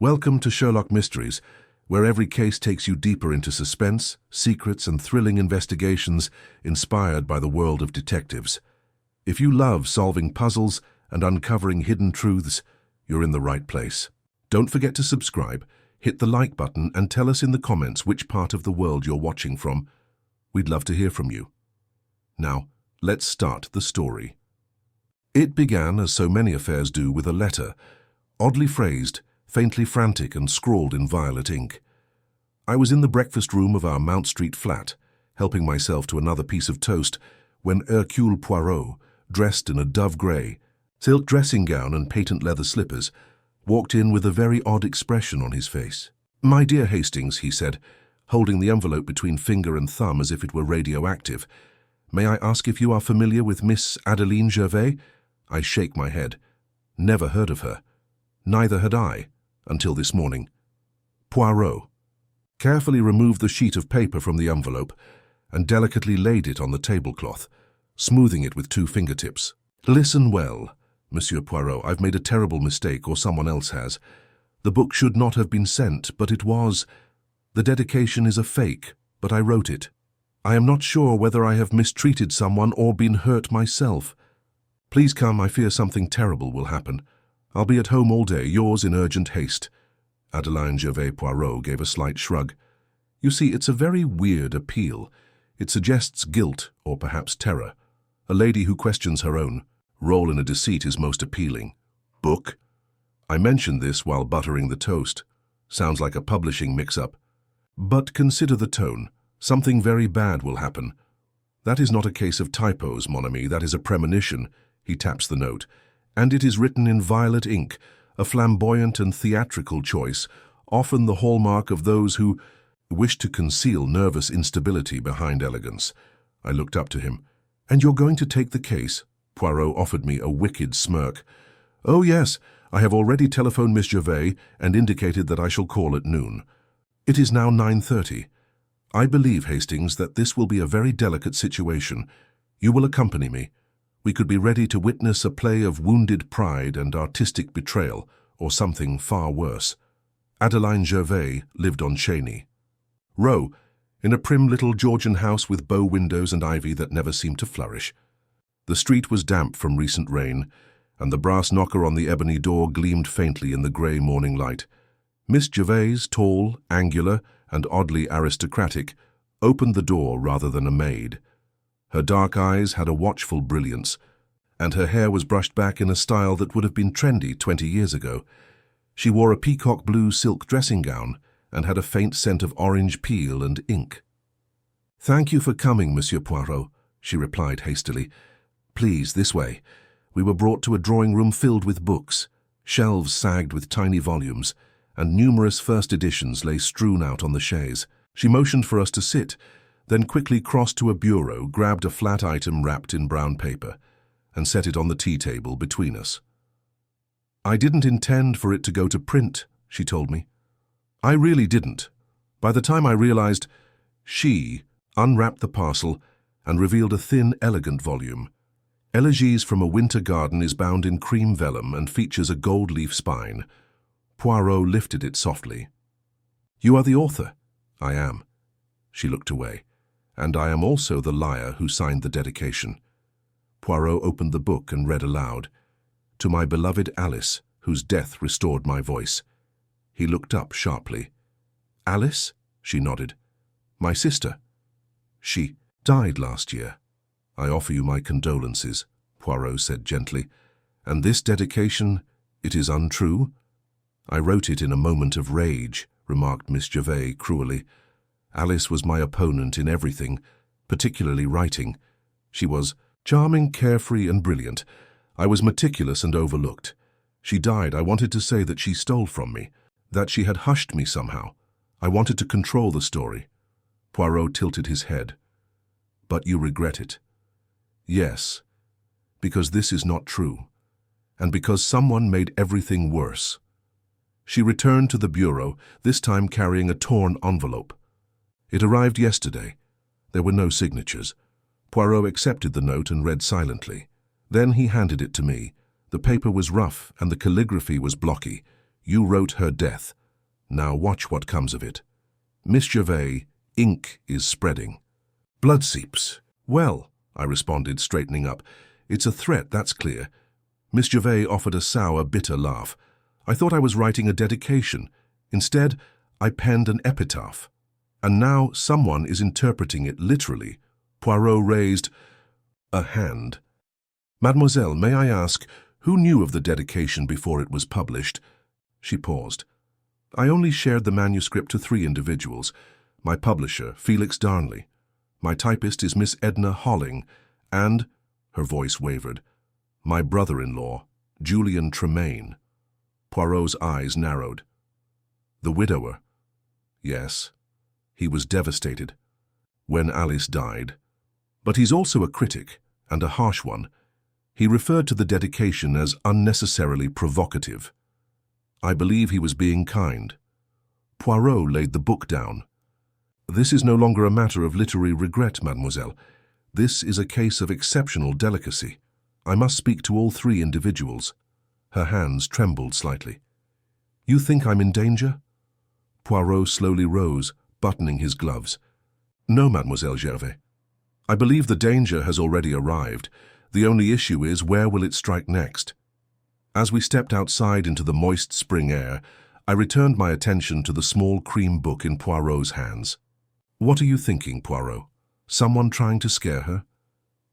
Welcome to Sherlock Mysteries, where every case takes you deeper into suspense, secrets, and thrilling investigations inspired by the world of detectives. If you love solving puzzles and uncovering hidden truths, you're in the right place. Don't forget to subscribe, hit the like button, and tell us in the comments which part of the world you're watching from. We'd love to hear from you. Now, let's start the story. It began, as so many affairs do, with a letter, oddly phrased, faintly frantic and scrawled in violet ink. I was in the breakfast room of our Mount Street flat, helping myself to another piece of toast, when Hercule Poirot, dressed in a dove-grey, silk dressing gown and patent leather slippers, walked in with a very odd expression on his face. "My dear Hastings," he said, holding the envelope between finger and thumb as if it were radioactive, "may I ask if you are familiar with Miss Adeline Gervais?" I shake my head. Never heard of her. Neither had I, until this morning. Poirot carefully removed the sheet of paper from the envelope and delicately laid it on the tablecloth, smoothing it with two fingertips. "Listen well, Monsieur Poirot, I've made a terrible mistake, or someone else has. The book should not have been sent, but it was. The dedication is a fake, but I wrote it. I am not sure whether I have mistreated someone or been hurt myself. Please come, I fear something terrible will happen. I'll be at home all day, yours in urgent haste." Adeline Gervais Poirot gave a slight shrug. "You see, it's a very weird appeal. It suggests guilt, or perhaps terror. A lady who questions her own role in a deceit is most appealing. Book?" I mentioned this while buttering the toast. Sounds like a publishing mix-up. "But consider the tone. Something very bad will happen. That is not a case of typos, mon ami, that is a premonition." He taps the note. "And it is written in violet ink, a flamboyant and theatrical choice, often the hallmark of those who wish to conceal nervous instability behind elegance." I looked up to him. "And you're going to take the case?" Poirot offered me a wicked smirk. "Oh yes, I have already telephoned Miss Gervais and indicated that I shall call at noon. It is now 9:30. I believe, Hastings, that this will be a very delicate situation. You will accompany me. We could be ready to witness a play of wounded pride and artistic betrayal, or something far worse." Adeline Gervais lived on Cheney Row, in a prim little Georgian house with bow windows and ivy that never seemed to flourish. The street was damp from recent rain, and the brass knocker on the ebony door gleamed faintly in the grey morning light. Miss Gervais, tall, angular, and oddly aristocratic, opened the door rather than a maid. Her dark eyes had a watchful brilliance, and her hair was brushed back in a style that would have been trendy 20 years ago. She wore a peacock blue silk dressing gown and had a faint scent of orange peel and ink. "Thank you for coming, Monsieur Poirot," she replied hastily. "Please, this way." We were brought to a drawing room filled with books. Shelves sagged with tiny volumes, and numerous first editions lay strewn out on the chaise. She motioned for us to sit, then quickly crossed to a bureau, grabbed a flat item wrapped in brown paper, and set it on the tea table between us. "I didn't intend for it to go to print," she told me. I really didn't. By the time I realized, she unwrapped the parcel and revealed a thin, elegant volume. Elegies from a Winter Garden is bound in cream vellum and features a gold leaf spine. Poirot lifted it softly. "You are the author?" "I am." She looked away. "And I am also the liar who signed the dedication." Poirot opened the book and read aloud, "To my beloved Alice, whose death restored my voice." He looked up sharply. "Alice?" She nodded. "My sister. She died last year." "I offer you my condolences," Poirot said gently. "And this dedication, it is untrue?" "I wrote it in a moment of rage," remarked Miss Gervais cruelly. "Alice was my opponent in everything, particularly writing. She was charming, carefree, and brilliant. I was meticulous and overlooked. She died. I wanted to say that she stole from me, that she had hushed me somehow. I wanted to control the story." Poirot tilted his head. "But you regret it?" "Yes, because this is not true, and because someone made everything worse." She returned to the bureau, this time carrying a torn envelope. "It arrived yesterday. There were no signatures." Poirot accepted the note and read silently. Then he handed it to me. The paper was rough and the calligraphy was blocky. You wrote her death. Now watch what comes of it. Miss Gervais, ink is spreading. Blood seeps. Well, I responded, straightening up. It's a threat, that's clear. Miss Gervais offered a sour, bitter laugh. I thought I was writing a dedication. Instead, I penned an epitaph. And now someone is interpreting it literally. Poirot raised a hand. Mademoiselle, may I ask, who knew of the dedication before it was published? She paused. I only shared the manuscript to 3 individuals. My publisher, Felix Darnley. My typist is Miss Edna Holling, and, her voice wavered, my brother-in-law, Julian Tremaine. Poirot's eyes narrowed. The widower? Yes. He was devastated when Alice died. But he's also a critic, and a harsh one. He referred to the dedication as unnecessarily provocative. I believe he was being kind. Poirot laid the book down. This is no longer a matter of literary regret, mademoiselle. This is a case of exceptional delicacy. I must speak to all 3 individuals. Her hands trembled slightly. You think I'm in danger? Poirot slowly rose, buttoning his gloves. No, Mademoiselle Gervais. I believe the danger has already arrived. The only issue is, where will it strike next? As we stepped outside into the moist spring air, I returned my attention to the small cream book in Poirot's hands. What are you thinking, Poirot? Someone trying to scare her?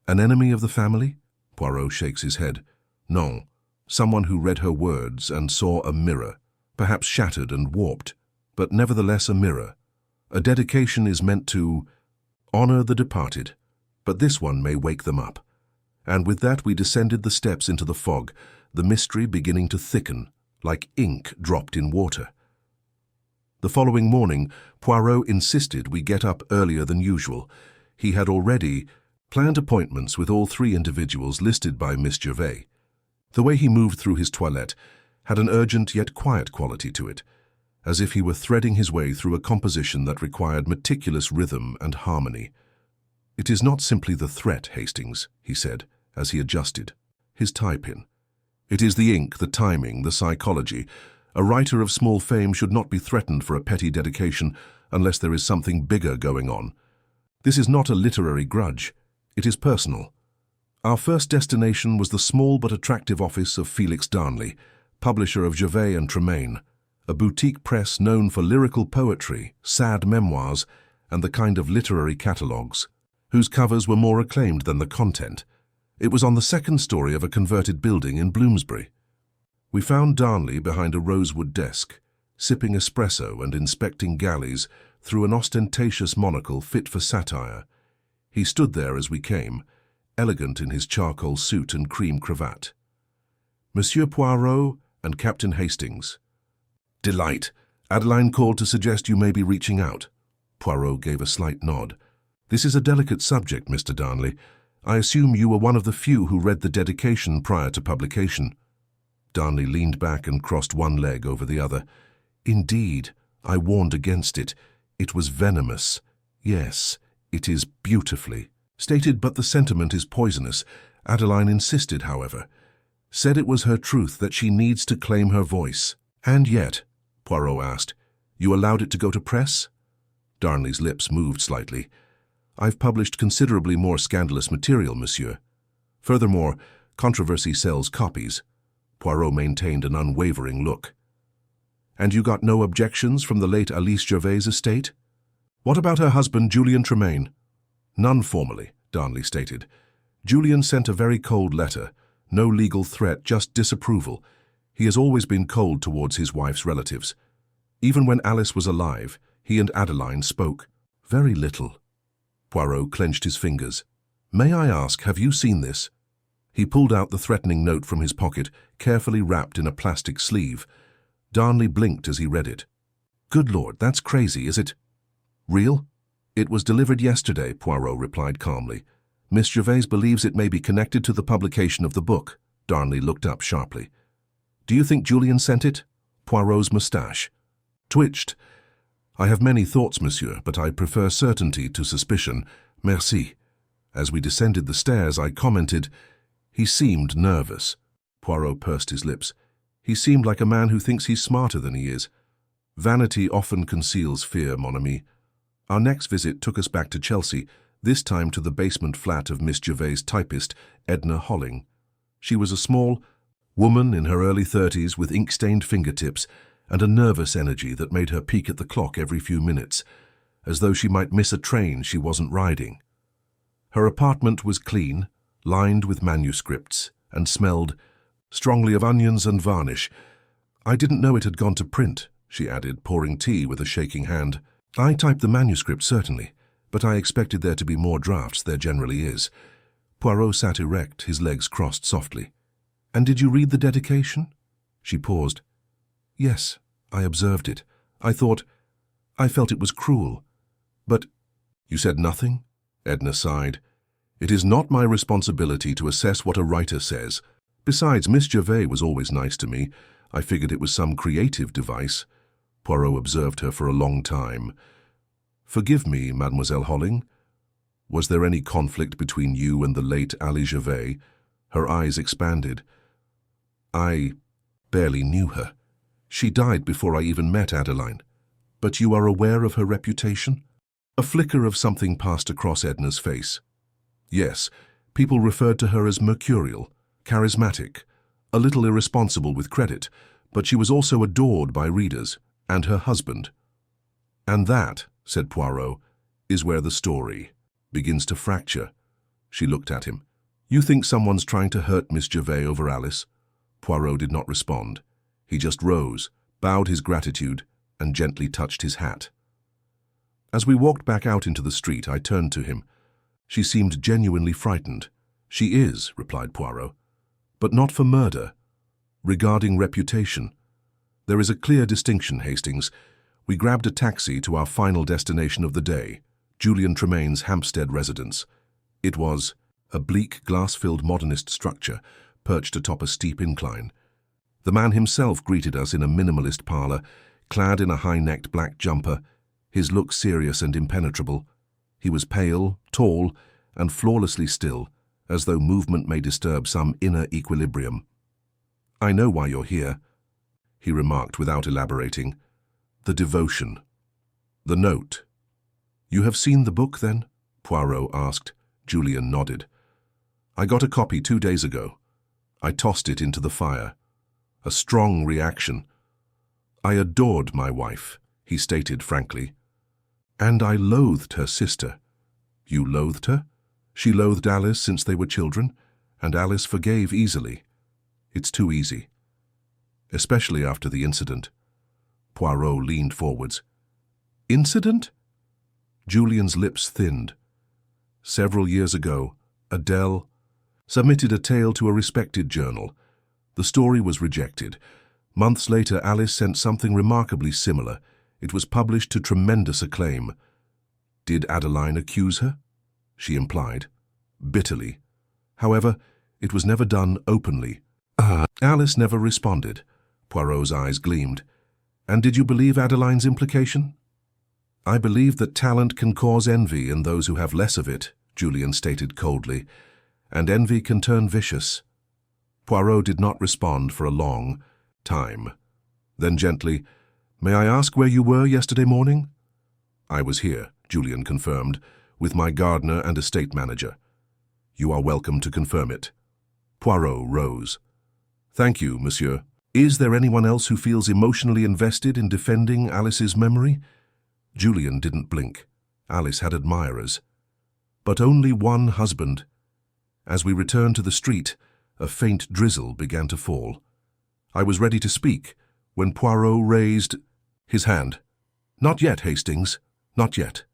An enemy of the family? Poirot shakes his head. No, someone who read her words and saw a mirror, perhaps shattered and warped, but nevertheless a mirror. A dedication is meant to honor the departed, but this one may wake them up. And with that we descended the steps into the fog, the mystery beginning to thicken, like ink dropped in water. The following morning, Poirot insisted we get up earlier than usual. He had already planned appointments with all 3 individuals listed by Miss Gervais. The way he moved through his toilette had an urgent yet quiet quality to it, as if he were threading his way through a composition that required meticulous rhythm and harmony. It is not simply the threat, Hastings, he said, as he adjusted his tie-pin. It is the ink, the timing, the psychology. A writer of small fame should not be threatened for a petty dedication unless there is something bigger going on. This is not a literary grudge. It is personal. Our first destination was the small but attractive office of Felix Darnley, publisher of Gervais and Tremaine, a boutique press known for lyrical poetry, sad memoirs, and the kind of literary catalogues, whose covers were more acclaimed than the content. It was on the 2nd story of a converted building in Bloomsbury. We found Darnley behind a rosewood desk, sipping espresso and inspecting galleys through an ostentatious monocle fit for satire. He stood there as we came, elegant in his charcoal suit and cream cravat. Monsieur Poirot and Captain Hastings. Delight. Adeline called to suggest you may be reaching out. Poirot gave a slight nod. This is a delicate subject, Mr. Darnley. I assume you were one of the few who read the dedication prior to publication. Darnley leaned back and crossed one leg over the other. Indeed, I warned against it. It was venomous. Yes, it is beautifully stated, but the sentiment is poisonous. Adeline insisted, however. Said it was her truth, that she needs to claim her voice. And yet, Poirot asked, you allowed it to go to press? Darnley's lips moved slightly. I've published considerably more scandalous material, monsieur. Furthermore, controversy sells copies. Poirot maintained an unwavering look. And you got no objections from the late Alice Gervais' estate? What about her husband, Julian Tremaine? None formally, Darnley stated. Julian sent a very cold letter. No legal threat, just disapproval. He has always been cold towards his wife's relatives. Even when Alice was alive, he and Adeline spoke. Very little. Poirot clenched his fingers. May I ask, have you seen this? He pulled out the threatening note from his pocket, carefully wrapped in a plastic sleeve. Darnley blinked as he read it. Good Lord, that's crazy, is it? Real? It was delivered yesterday, Poirot replied calmly. Miss Gervais believes it may be connected to the publication of the book. Darnley looked up sharply. Do you think Julian sent it? Poirot's moustache twitched. I have many thoughts, monsieur, but I prefer certainty to suspicion. Merci. As we descended the stairs, I commented, he seemed nervous. Poirot pursed his lips. He seemed like a man who thinks he's smarter than he is. Vanity often conceals fear, mon ami. Our next visit took us back to Chelsea, this time to the basement flat of Miss Gervais' typist, Edna Holling. She was a small woman in her early 30s with ink-stained fingertips and a nervous energy that made her peek at the clock every few minutes, as though she might miss a train she wasn't riding. Her apartment was clean, lined with manuscripts, and smelled strongly of onions and varnish. "I didn't know it had gone to print," she added, pouring tea with a shaking hand. "I typed the manuscript, certainly, but I expected there to be more drafts. There generally is." Poirot sat erect, his legs crossed softly. "And did you read the dedication?" She paused. "Yes, I observed it. I felt it was cruel. But—" "You said nothing?" Edna sighed. "It is not my responsibility to assess what a writer says. Besides, Miss Gervais was always nice to me. I figured it was some creative device." Poirot observed her for a long time. "Forgive me, Mademoiselle Holling. Was there any conflict between you and the late Alice Gervais?" Her eyes expanded. "I barely knew her. She died before I even met Adeline. But you are aware of her reputation?" A flicker of something passed across Edna's face. "Yes, people referred to her as mercurial, charismatic, a little irresponsible with credit, but she was also adored by readers, and her husband." "And that," said Poirot, "is where the story begins to fracture." She looked at him. "You think someone's trying to hurt Miss Gervais over Alice?" Poirot did not respond. He just rose, bowed his gratitude, and gently touched his hat. As we walked back out into the street, I turned to him. "She seemed genuinely frightened." "She is," replied Poirot, "but not for murder. Regarding reputation, there is a clear distinction, Hastings. We grabbed a taxi to our final destination of the day, Julian Tremaine's Hampstead residence. It was a bleak, glass-filled modernist structure perched atop a steep incline. The man himself greeted us in a minimalist parlor, clad in a high-necked black jumper, his look serious and impenetrable. He was pale, tall, and flawlessly still, as though movement may disturb some inner equilibrium. "I know why you're here," he remarked without elaborating. "The devotion. The note." "You have seen the book, then?" Poirot asked. Julian nodded. "I got a copy 2 days ago. I tossed it into the fire. A strong reaction. I adored my wife," he stated frankly. "And I loathed her sister." "You loathed her?" "She loathed Alice since they were children, and Alice forgave easily. It's too easy. Especially after the incident." Poirot leaned forwards. "Incident?" Julian's lips thinned. "Several years ago, Adele submitted a tale to a respected journal. The story was rejected. Months later, Alice sent something remarkably similar. It was published to tremendous acclaim. Did Adeline accuse her? She implied, bitterly. However, it was never done openly. Alice never responded." Poirot's eyes gleamed. "And did you believe Adeline's implication?" "I believe that talent can cause envy in those who have less of it," Julian stated coldly, "and envy can turn vicious." Poirot did not respond for a long time. Then gently, "May I ask where you were yesterday morning?" "I was here," Julian confirmed, "with my gardener and estate manager." "You are welcome to confirm it." Poirot rose. "Thank you, monsieur. Is there anyone else who feels emotionally invested in defending Alice's memory?" Julian didn't blink. Alice had admirers. But only one husband. As we returned to the street, a faint drizzle began to fall. I was ready to speak when Poirot raised his hand. "Not yet, Hastings. Not yet.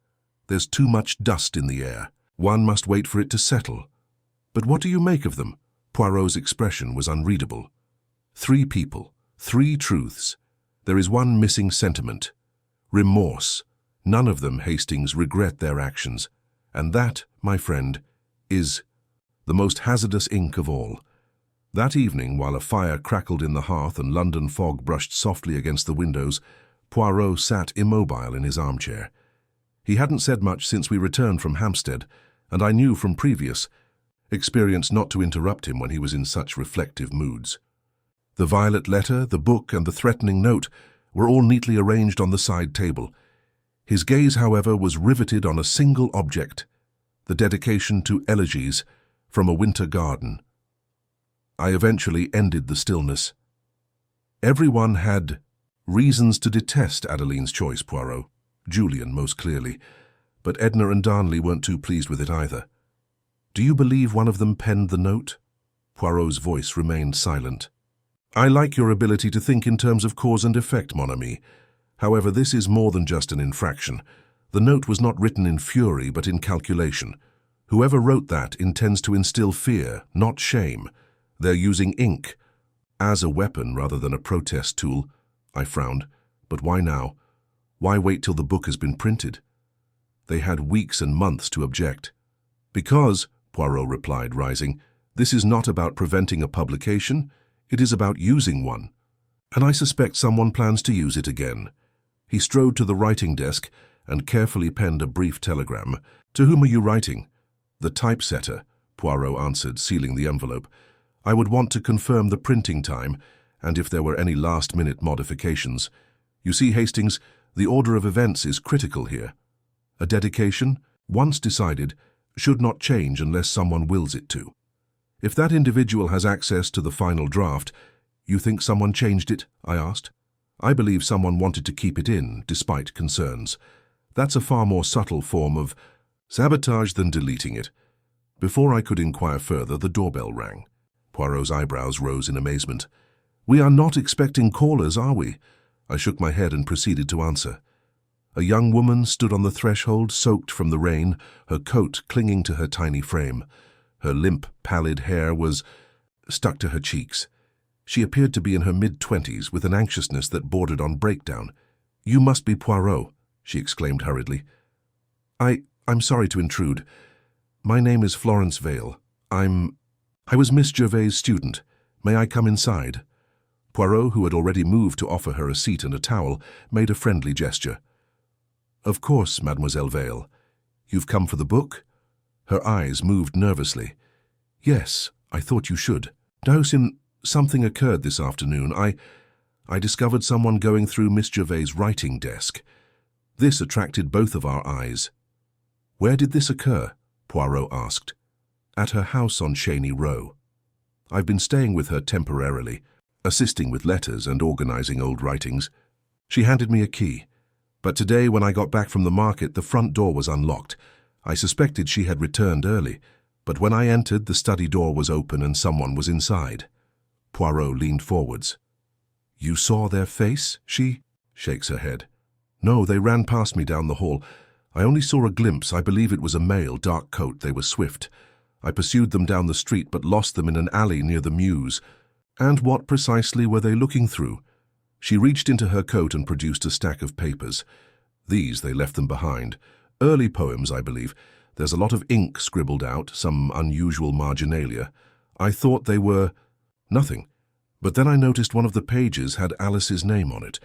There's too much dust in the air. One must wait for it to settle." "But what do you make of them?" Poirot's expression was unreadable. "3 people, 3 truths. There is one missing sentiment. Remorse. None of them, Hastings, regret their actions. And that, my friend, is the most hazardous ink of all." That evening, while a fire crackled in the hearth and London fog brushed softly against the windows, Poirot sat immobile in his armchair. He hadn't said much since we returned from Hampstead, and I knew from previous experience not to interrupt him when he was in such reflective moods. The violet letter, the book, and the threatening note were all neatly arranged on the side table. His gaze, however, was riveted on a single object, the dedication to Elegies from a Winter Garden. I eventually ended the stillness. Everyone had reasons to detest Adeline's choice, Poirot. Julian, most clearly. But Edna and Darnley weren't too pleased with it either. Do you believe one of them penned the note? Poirot's voice remained silent. I like your ability to think in terms of cause and effect, mon ami. However, this is more than just an infraction. The note was not written in fury, but in calculation. Whoever wrote that intends to instill fear, not shame. They're using ink as a weapon rather than a protest tool. I frowned. But why now? Why wait till the book has been printed? They had weeks and months to object. Because, Poirot replied, rising, this is not about preventing a publication, it is about using one. And I suspect someone plans to use it again. He strode to the writing desk and carefully penned a brief telegram. To whom are you writing? The typesetter, Poirot answered, sealing the envelope. I would want to confirm the printing time, and if there were any last-minute modifications. You see, Hastings, the order of events is critical here. A dedication, once decided, should not change unless someone wills it to. If that individual has access to the final draft, you think someone changed it? I asked. I believe someone wanted to keep it in, despite concerns. That's a far more subtle form of sabotage than deleting it. Before I could inquire further, the doorbell rang. Poirot's eyebrows rose in amazement. We are not expecting callers, are we? I shook my head and proceeded to answer. A young woman stood on the threshold, soaked from the rain, her coat clinging to her tiny frame. Her limp, pallid hair was stuck to her cheeks. She appeared to be in her mid-20s, with an anxiousness that bordered on breakdown. You must be Poirot, she exclaimed hurriedly. I'm sorry to intrude. My name is Florence Vale. I was Miss Gervais' student. May I come inside? Poirot, who had already moved to offer her a seat and a towel, made a friendly gesture. Of course, Mademoiselle Vale. You've come for the book? Her eyes moved nervously. Yes, I thought you should. Dowson, something occurred this afternoon. I discovered someone going through Miss Gervais' writing desk. This attracted both of our eyes. Where did this occur? Poirot asked. At her house on Cheney Row. I've been staying with her temporarily, assisting with letters and organizing old writings. She handed me a key. But today, when I got back from the market, the front door was unlocked. I suspected she had returned early, but when I entered, the study door was open and someone was inside. Poirot leaned forwards. You saw their face? She shakes her head. No, they ran past me down the hall. I only saw a glimpse. I believe it was a male, dark coat. They were swift. I pursued them down the street but lost them in an alley near the Mews. And what precisely were they looking through? She reached into her coat and produced a stack of papers. These they left them behind. Early poems, I believe. There's a lot of ink scribbled out, some unusual marginalia. I thought they were nothing. But then I noticed one of the pages had Alice's name on it.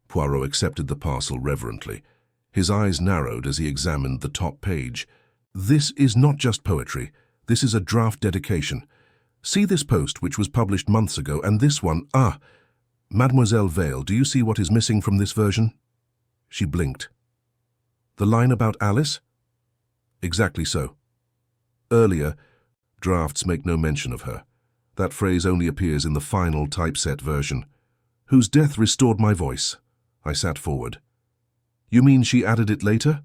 Poirot accepted the parcel reverently. His eyes narrowed as he examined the top page. This is not just poetry. This is a draft dedication. See this post, which was published months ago, and this one. Mademoiselle Vale, do you see what is missing from this version? She blinked. The line about Alice? Exactly so. Earlier, drafts make no mention of her. That phrase only appears in the final typeset version. Whose death restored my voice. I sat forward. You mean she added it later?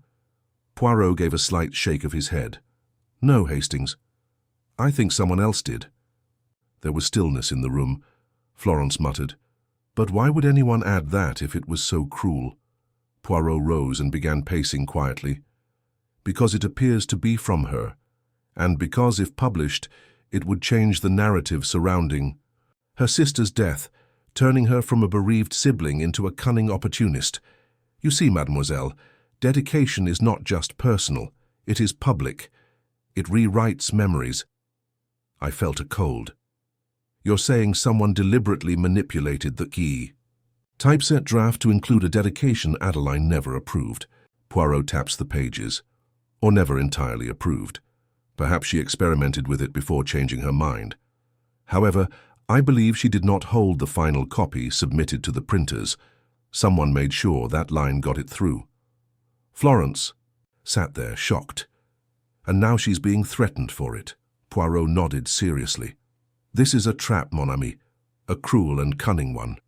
Poirot gave a slight shake of his head. No, Hastings. I think someone else did. There was stillness in the room. Florence muttered. But why would anyone add that if it was so cruel? Poirot rose and began pacing quietly. Because it appears to be from her, and because, if published, it would change the narrative surrounding her sister's death, turning her from a bereaved sibling into a cunning opportunist. You see, mademoiselle, dedication is not just personal, it is public. It rewrites memories. I felt a cold. You're saying someone deliberately manipulated the key. Typeset draft to include a dedication Adeline never approved. Poirot taps the pages. Or never entirely approved. Perhaps she experimented with it before changing her mind. However, I believe she did not hold the final copy submitted to the printers. Someone made sure that line got it through. Florence sat there, shocked. And now she's being threatened for it. Poirot nodded seriously. This is a trap, mon ami, a cruel and cunning one.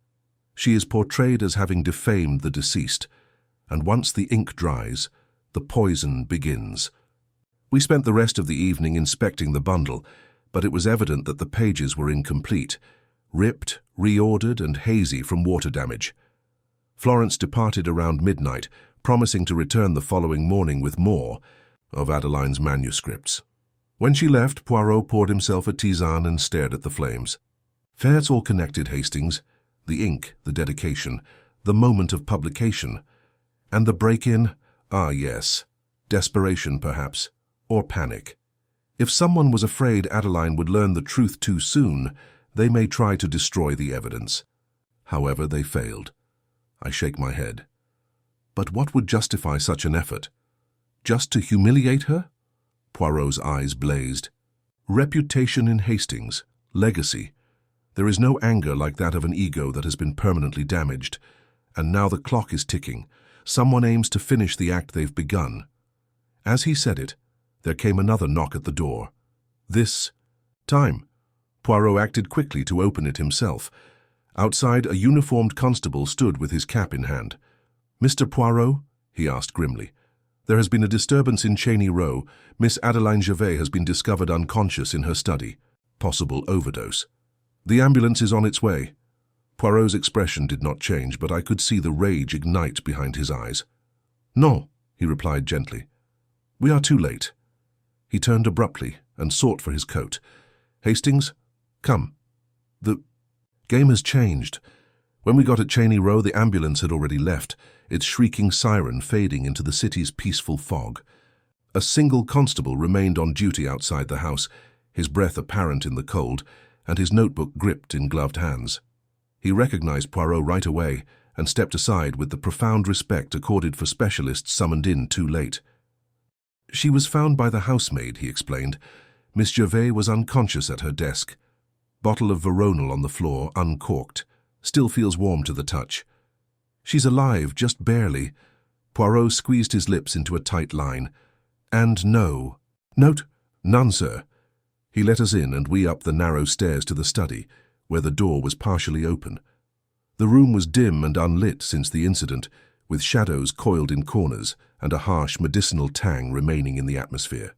She is portrayed as having defamed the deceased, and once the ink dries, the poison begins. We spent the rest of the evening inspecting the bundle, but it was evident that the pages were incomplete, ripped, reordered, and hazy from water damage. Florence departed around midnight, promising to return the following morning with more of Adeline's manuscripts. When she left, Poirot poured himself a tisane and stared at the flames. Fair, it's all connected, Hastings. The ink, the dedication, the moment of publication. And the break-in? Ah, yes. Desperation, perhaps. Or panic. If someone was afraid Adeline would learn the truth too soon, they may try to destroy the evidence. However, they failed. I shake my head. But what would justify such an effort? Just to humiliate her? Poirot's eyes blazed. Reputation in Hastings. Legacy. There is no anger like that of an ego that has been permanently damaged. And now the clock is ticking. Someone aims to finish the act they've begun. As he said it, there came another knock at the door. This time, Poirot acted quickly to open it himself. Outside, a uniformed constable stood with his cap in hand. "Mr. Poirot?" he asked grimly. "There has been a disturbance in Cheney Row. Miss Adeline Gervais has been discovered unconscious in her study. Possible overdose. The ambulance is on its way." Poirot's expression did not change, but I could see the rage ignite behind his eyes. "No," he replied gently. "We are too late." He turned abruptly and sought for his coat. "Hastings, come. The game has changed. When we got at Cheney Row, the ambulance had already left, its shrieking siren fading into the city's peaceful fog. A single constable remained on duty outside the house, his breath apparent in the cold, and his notebook gripped in gloved hands. He recognized Poirot right away and stepped aside with the profound respect accorded for specialists summoned in too late. "She was found by the housemaid," he explained. "Miss Gervais was unconscious at her desk. Bottle of veronal on the floor, uncorked. Still feels warm to the touch. She's alive, just barely." Poirot squeezed his lips into a tight line. "And no." "Note? None, sir." He let us in and we up the narrow stairs to the study, where the door was partially open. The room was dim and unlit since the incident, with shadows coiled in corners and a harsh medicinal tang remaining in the atmosphere.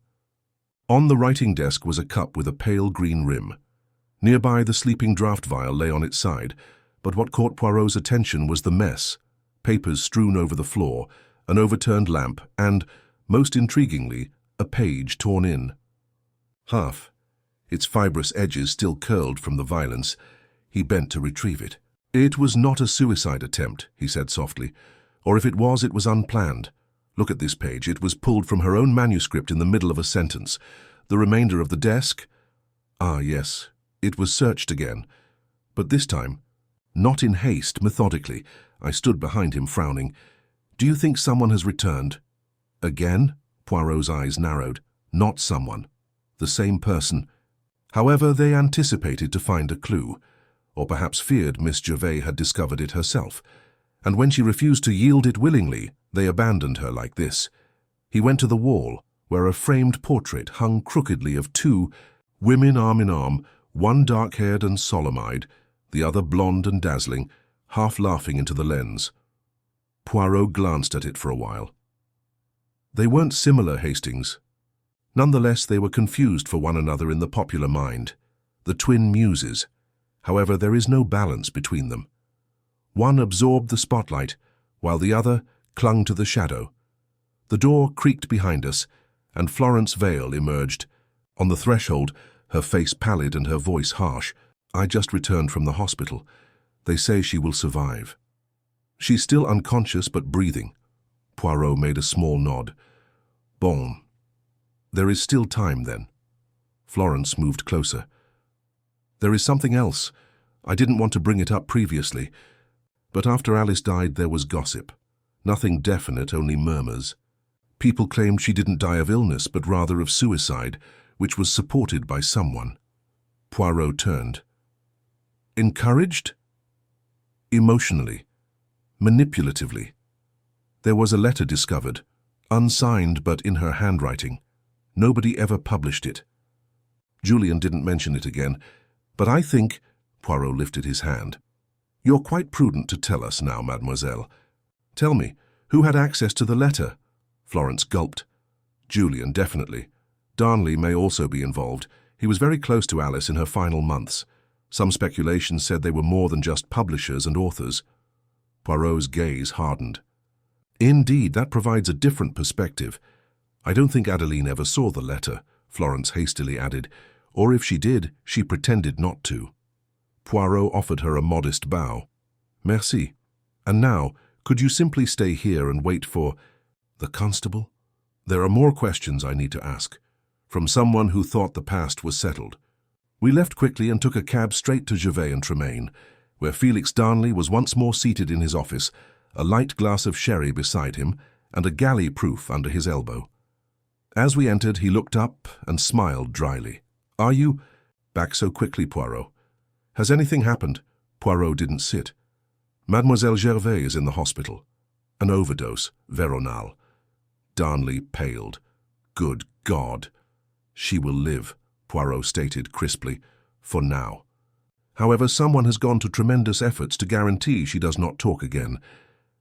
On the writing desk was a cup with a pale green rim. Nearby, the sleeping draught vial lay on its side, but what caught Poirot's attention was the mess: papers strewn over the floor, an overturned lamp, and, most intriguingly, a page torn in half. Its fibrous edges still curled from the violence. He bent to retrieve it. "It was not a suicide attempt," he said softly. "Or if it was unplanned. Look at this page. It was pulled from her own manuscript in the middle of a sentence. The remainder of the desk? Ah, yes. It was searched again. But this time, not in haste, methodically." I stood behind him, frowning. "Do you think someone has returned?" "Again?" Poirot's eyes narrowed. "Not someone. The same person. However, they anticipated to find a clue, or perhaps feared Miss Gervais had discovered it herself, and when she refused to yield it willingly, they abandoned her like this." He went to the wall, where a framed portrait hung crookedly of two women arm in arm, one dark-haired and solemn-eyed, the other blonde and dazzling, half laughing into the lens. Poirot glanced at it for a while. "They weren't similar, Hastings. Nonetheless, they were confused for one another in the popular mind. The twin muses. However, there is no balance between them. One absorbed the spotlight, while the other clung to the shadow. The door creaked behind us, and Florence Vale emerged. On the threshold, her face pallid and her voice harsh. "I just returned from the hospital. They say she will survive." "She's still unconscious but breathing." Poirot made a small nod. "Bon. There is still time, then." Florence moved closer. "There is something else. I didn't want to bring it up previously, but after Alice died there was gossip. Nothing definite, only murmurs. People claimed she didn't die of illness, but rather of suicide, which was supported by someone." Poirot turned. Encouraged? Emotionally. Manipulatively. There was a letter discovered, unsigned but in her handwriting. Nobody ever published it. Julian didn't mention it again, but I think— Poirot lifted his hand. You're quite prudent to tell us now, mademoiselle. Tell me, who had access to the letter? Florence gulped. Julian, definitely. Darnley may also be involved. He was very close to Alice in her final months. Some speculation said they were more than just publishers and authors. Poirot's gaze hardened. Indeed, that provides a different perspective. I don't think Adeline ever saw the letter, Florence hastily added, or if she did, she pretended not to. Poirot offered her a modest bow. Merci. And now, could you simply stay here and wait for— the constable? There are more questions I need to ask, from someone who thought the past was settled. We left quickly and took a cab straight to Gervais and Tremaine, where Felix Darnley was once more seated in his office, a light glass of sherry beside him and a galley proof under his elbow. As we entered, he looked up and smiled dryly. Are you— Back so quickly, Poirot. Has anything happened? Poirot didn't sit. Mademoiselle Gervais is in the hospital. An overdose, veronal. Darnley paled. Good God. She will live, Poirot stated crisply, for now. However, someone has gone to tremendous efforts to guarantee she does not talk again.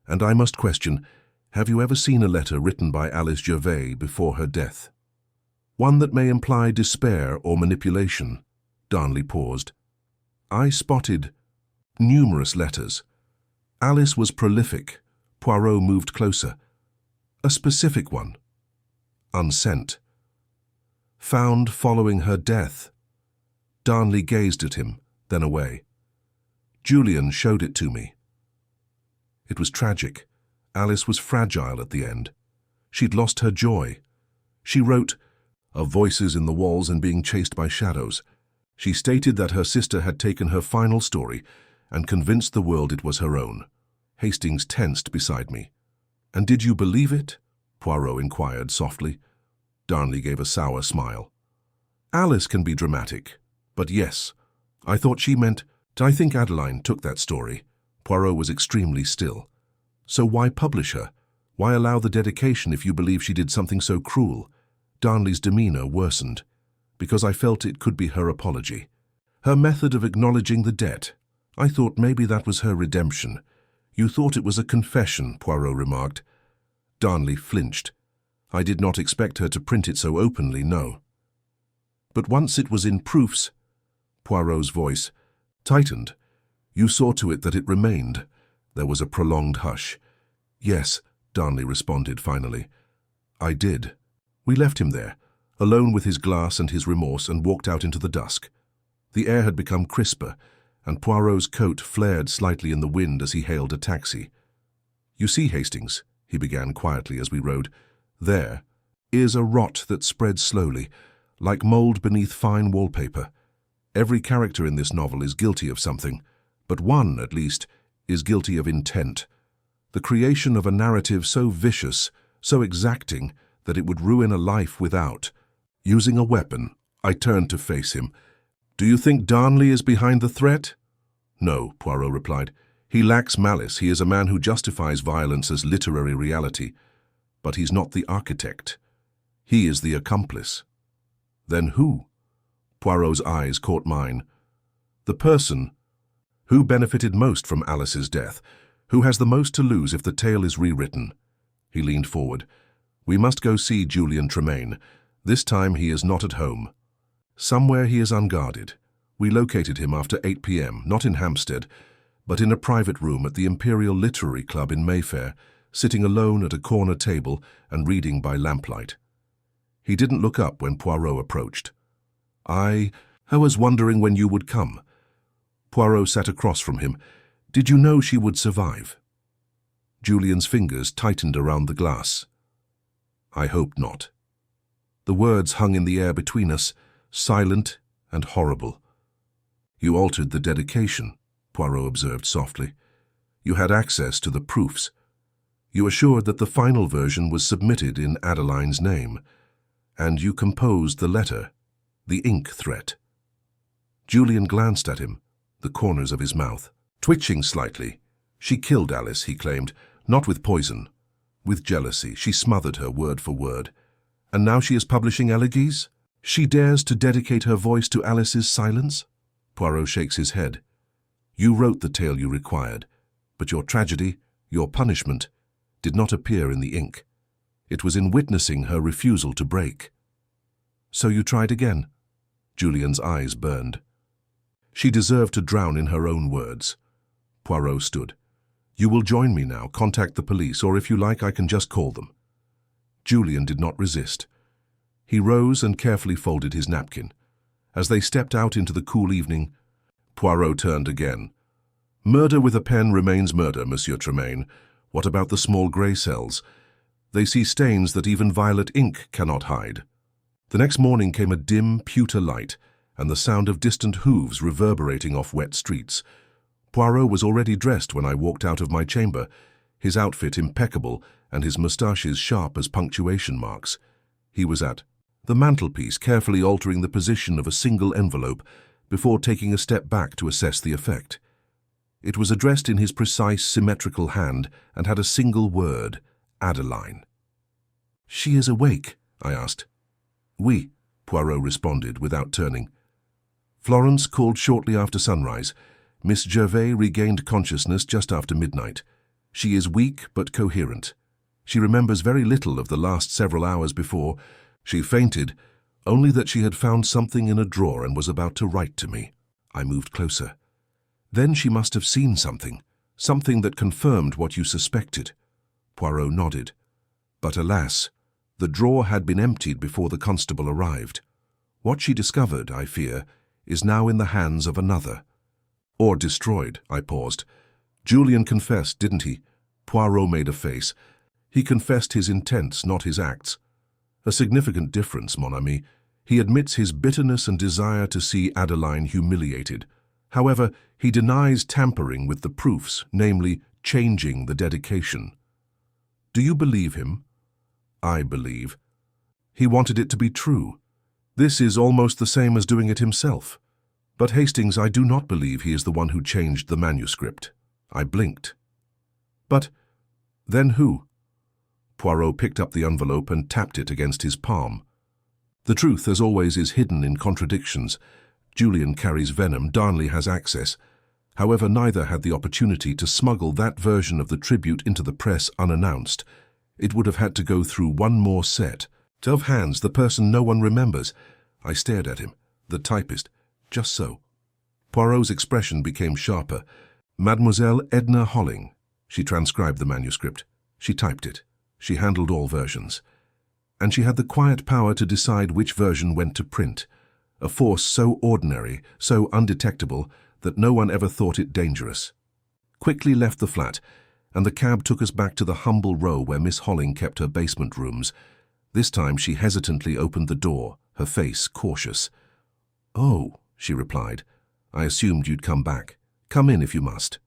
And I must question, have you ever seen a letter written by Alice Gervais before her death? One that may imply despair or manipulation. Darnley paused. I spotted numerous letters. Alice was prolific. Poirot moved closer. A specific one. Unsent. Found following her death. Darnley gazed at him, then away. Julian showed it to me. It was tragic. Alice was fragile at the end. She'd lost her joy. She wrote, of voices in the walls and being chased by shadows. She stated that her sister had taken her final story and convinced the world it was her own. Hastings tensed beside me. And did you believe it? Poirot inquired softly. Darnley gave a sour smile. Alice can be dramatic, but yes, I thought she meant— I think Adeline took that story. Poirot was extremely still. So why publish her? Why allow the dedication if you believe she did something so cruel? Darnley's demeanor worsened. Because I felt it could be her apology. Her method of acknowledging the debt. I thought maybe that was her redemption. You thought it was a confession, Poirot remarked. Darnley flinched. I did not expect her to print it so openly, no. But once it was in proofs— Poirot's voice tightened. You saw to it that it remained. There was a prolonged hush. Yes, Darnley responded finally. I did. We left him there, alone with his glass and his remorse, and walked out into the dusk. The air had become crisper, and Poirot's coat flared slightly in the wind as he hailed a taxi. You see, Hastings, he began quietly as we rode, there is a rot that spreads slowly, like mold beneath fine wallpaper. Every character in this novel is guilty of something, but one, at least, is guilty of intent. The creation of a narrative so vicious, so exacting, that it would ruin a life without. Using a weapon, I turned to face him. Do you think Darnley is behind the threat? No, Poirot replied. He lacks malice. He is a man who justifies violence as literary reality. But he's not the architect. He is the accomplice. Then who? Poirot's eyes caught mine. The person who benefited most from Alice's death, who has the most to lose if the tale is rewritten. He leaned forward. We must go see Julian Tremaine. This time he is not at home. Somewhere he is unguarded. We located him after 8 p.m., not in Hampstead, but in a private room at the Imperial Literary Club in Mayfair, sitting alone at a corner table and reading by lamplight. He didn't look up when Poirot approached. I was wondering when you would come. Poirot sat across from him. Did you know she would survive? Julian's fingers tightened around the glass. I hoped not. The words hung in the air between us, silent and horrible. You altered the dedication, Poirot observed softly. You had access to the proofs. You assured that the final version was submitted in Adeline's name, and you composed the letter, the ink threat. Julian glanced at him, the corners of his mouth twitching slightly. She killed Alice, he claimed, not with poison. With jealousy, she smothered her word for word. And now she is publishing elegies? She dares to dedicate her voice to Alice's silence? Poirot shakes his head. You wrote the tale you required, but your tragedy, your punishment, did not appear in the ink. It was in witnessing her refusal to break. So you tried again? Julian's eyes burned. She deserved to drown in her own words. Poirot stood. You will join me now, contact the police, or if you like, I can just call them. Julian did not resist. He rose and carefully folded his napkin. As they stepped out into the cool evening, Poirot turned again. Murder with a pen remains murder, Monsieur Tremaine. What about the small grey cells? They see stains that even violet ink cannot hide. The next morning came a dim, pewter light, and the sound of distant hooves reverberating off wet streets. Poirot was already dressed when I walked out of my chamber, his outfit impeccable and his moustaches sharp as punctuation marks. He was at the mantelpiece, carefully altering the position of a single envelope before taking a step back to assess the effect. It was addressed in his precise, symmetrical hand and had a single word, Adeline. She is awake, I asked. Oui, Poirot responded without turning. Florence called shortly after sunrise. Miss Gervais regained consciousness just after midnight. She is weak but coherent. She remembers very little of the last several hours before. She fainted, only that she had found something in a drawer and was about to write to me. I moved closer. Then she must have seen something that confirmed what you suspected. Poirot nodded. But alas, the drawer had been emptied before the constable arrived. What she discovered, I fear, is now in the hands of another. Or destroyed, I paused. Julian confessed, didn't he? Poirot made a face. He confessed his intents, not his acts. A significant difference, mon ami. He admits his bitterness and desire to see Adeline humiliated. However, he denies tampering with the proofs, namely, changing the dedication. Do you believe him? I believe. He wanted it to be true. This is almost the same as doing it himself. But Hastings, I do not believe he is the one who changed the manuscript. I blinked. But then who? Poirot picked up the envelope and tapped it against his palm. The truth, as always, is hidden in contradictions. Julian carries venom, Darnley has access. However, neither had the opportunity to smuggle that version of the tribute into the press unannounced. It would have had to go through one more set. Of hands, the person no one remembers. I stared at him. The typist. Just so. Poirot's expression became sharper. Mademoiselle Edna Holling. She transcribed the manuscript. She typed it. She handled all versions. And she had the quiet power to decide which version went to print. A force so ordinary, so undetectable, that no one ever thought it dangerous. Quickly left the flat, and the cab took us back to the humble row where Miss Holling kept her basement rooms. This time she hesitantly opened the door, her face cautious. Oh, she replied. I assumed you'd come back. Come in if you must.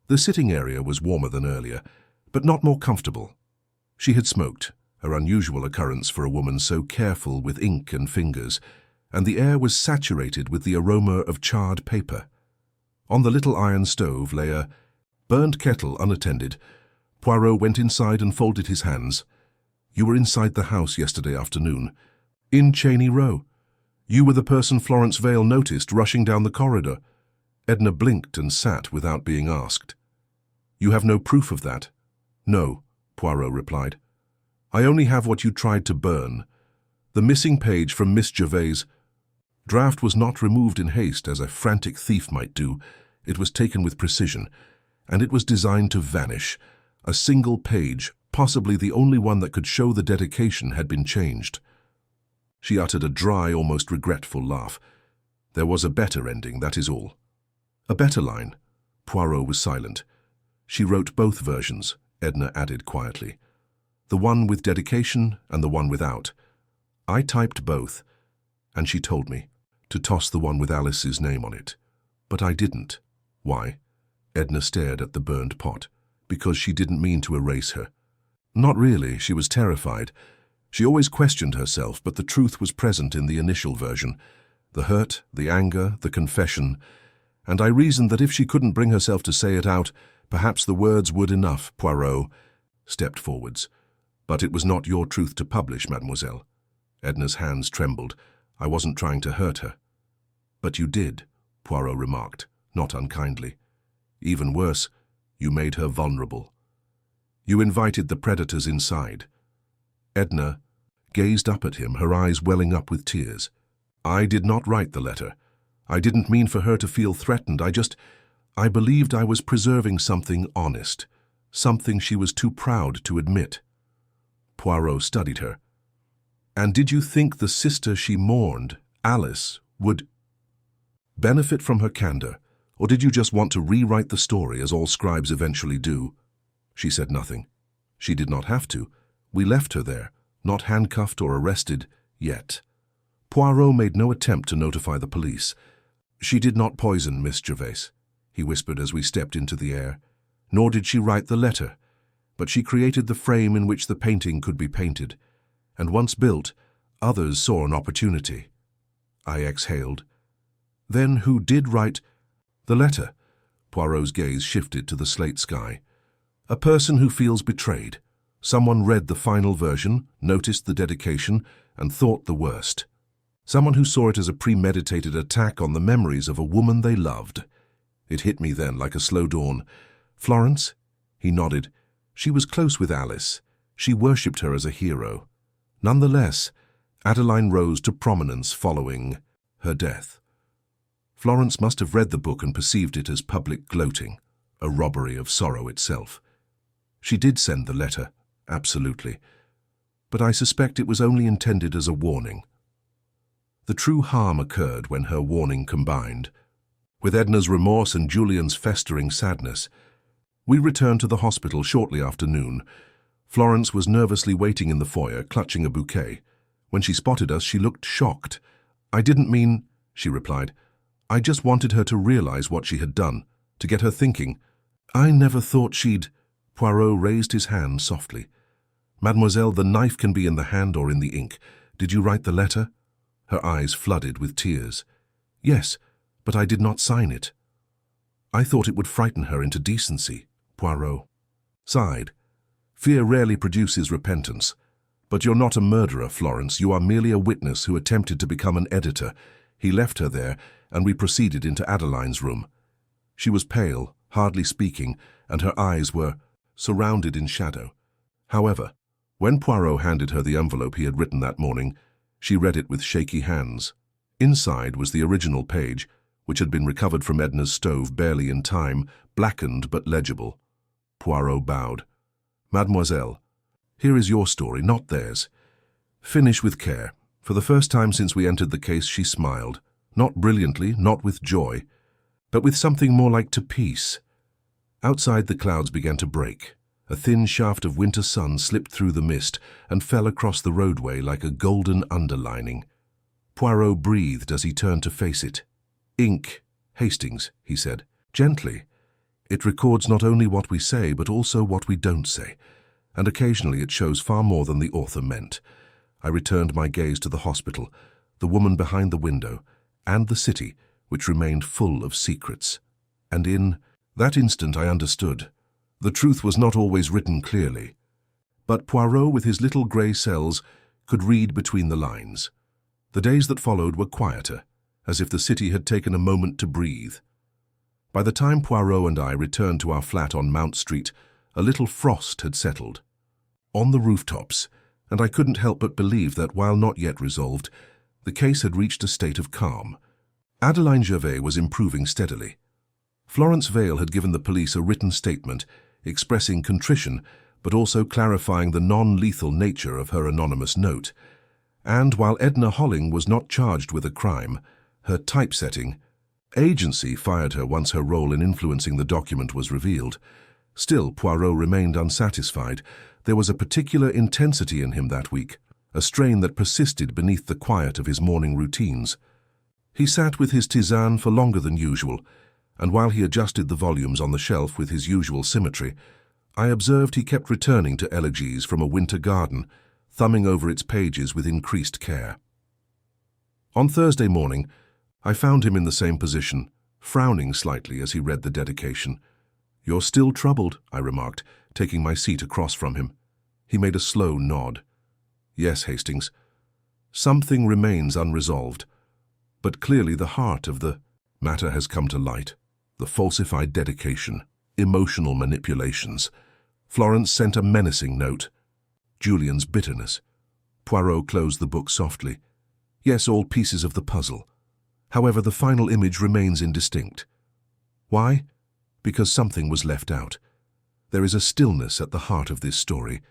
The sitting area was warmer than earlier, but not more comfortable. She had smoked, an unusual occurrence for a woman so careful with ink and fingers, and the air was saturated with the aroma of charred paper. On the little iron stove lay a burned kettle unattended. Poirot went inside and folded his hands. You were inside the house yesterday afternoon. In Cheney Row. You were the person Florence Vale noticed rushing down the corridor. Edna blinked and sat without being asked. You have no proof of that? No, Poirot replied. I only have what you tried to burn. The missing page from Miss Gervais' draft was not removed in haste as a frantic thief might do. It was taken with precision, and it was designed to vanish. A single page, possibly the only one that could show the dedication, had been changed. She uttered a dry, almost regretful laugh. There was a better ending, that is all. A better line. Poirot was silent. She wrote both versions, Edna added quietly. The one with dedication and the one without. I typed both, and she told me to toss the one with Alice's name on it. But I didn't. Why? Edna stared at the burned pot. Because she didn't mean to erase her. Not really, she was terrified. She always questioned herself, but the truth was present in the initial version. The hurt, the anger, the confession. and I reasoned that if she couldn't bring herself to say it out, perhaps the words would enough. Poirot stepped forwards. But it was not your truth to publish, mademoiselle. Edna's hands trembled. I wasn't trying to hurt her. But you did, Poirot remarked, not unkindly. Even worse, you made her vulnerable. You invited the predators inside. Edna gazed up at him, her eyes welling up with tears. I did not write the letter. I didn't mean for her to feel threatened. I believed I was preserving something honest, something she was too proud to admit. Poirot studied her. And did you think the sister she mourned, Alice, would benefit from her candor, or did you just want to rewrite the story as all scribes eventually do? She said nothing. She did not have to. We left her there, not handcuffed or arrested yet. Poirot made no attempt to notify the police. She did not poison Miss Gervais, he whispered as we stepped into the air. Nor did she write the letter, but she created the frame in which the painting could be painted, and once built, others saw an opportunity. I exhaled. Then who did write the letter? Poirot's gaze shifted to the slate sky. A person who feels betrayed. Someone read the final version, noticed the dedication, and thought the worst. Someone who saw it as a premeditated attack on the memories of a woman they loved. It hit me then like a slow dawn. Florence? He nodded. She was close with Alice. She worshipped her as a hero. Nonetheless, Adeline rose to prominence following her death. Florence must have read the book and perceived it as public gloating, a robbery of sorrow itself. She did send the letter, absolutely, but I suspect it was only intended as a warning. The true harm occurred when her warning combined. With Edna's remorse and Julian's festering sadness, we returned to the hospital shortly after noon. Florence was nervously waiting in the foyer, clutching a bouquet. When she spotted us, she looked shocked. I didn't mean, she replied. I just wanted her to realize what she had done, to get her thinking. I never thought she'd... Poirot raised his hand softly. Mademoiselle, the knife can be in the hand or in the ink. Did you write the letter? Her eyes flooded with tears. Yes, but I did not sign it. I thought it would frighten her into decency, Poirot sighed. Fear rarely produces repentance. But you're not a murderer, Florence. You are merely a witness who attempted to become an editor. He left her there, and we proceeded into Adeline's room. She was pale, hardly speaking, and her eyes were surrounded in shadow. However, when Poirot handed her the envelope he had written that morning, she read it with shaky hands. Inside was the original page, which had been recovered from Edna's stove barely in time, blackened but legible. Poirot bowed. Mademoiselle, here is your story, not theirs. Finish with care. For the first time since we entered the case, she smiled. Not brilliantly, not with joy, but with something more like to peace. Outside, the clouds began to break. A thin shaft of winter sun slipped through the mist and fell across the roadway like a golden underlining. Poirot breathed as he turned to face it. Ink, Hastings, he said, gently. It records not only what we say, but also what we don't say, and occasionally it shows far more than the author meant. I returned my gaze to the hospital, the woman behind the window, and the city, which remained full of secrets. And in that instant I understood. The truth was not always written clearly. But Poirot, with his little grey cells, could read between the lines. The days that followed were quieter, as if the city had taken a moment to breathe. By the time Poirot and I returned to our flat on Mount Street, a little frost had settled on the rooftops, and I couldn't help but believe that, while not yet resolved, the case had reached a state of calm. Adeline Gervais was improving steadily. Florence Vale had given the police a written statement expressing contrition, but also clarifying the non-lethal nature of her anonymous note. And while Edna Holling was not charged with a crime, her typesetting agency fired her once her role in influencing the document was revealed. Still, Poirot remained unsatisfied. There was a particular intensity in him that week, a strain that persisted beneath the quiet of his morning routines. He sat with his tisane for longer than usual, and while he adjusted the volumes on the shelf with his usual symmetry, I observed he kept returning to Elegies from a Winter Garden, thumbing over its pages with increased care. On Thursday morning, I found him in the same position, frowning slightly as he read the dedication. "You're still troubled," I remarked, taking my seat across from him. He made a slow nod. "Yes, Hastings. Something remains unresolved, but clearly the heart of the matter has come to light. The falsified dedication, emotional manipulations. Florence sent a menacing note. Julian's bitterness." Poirot closed the book softly. "Yes, all pieces of the puzzle. However, the final image remains indistinct. Why? Because something was left out. There is a stillness at the heart of this story,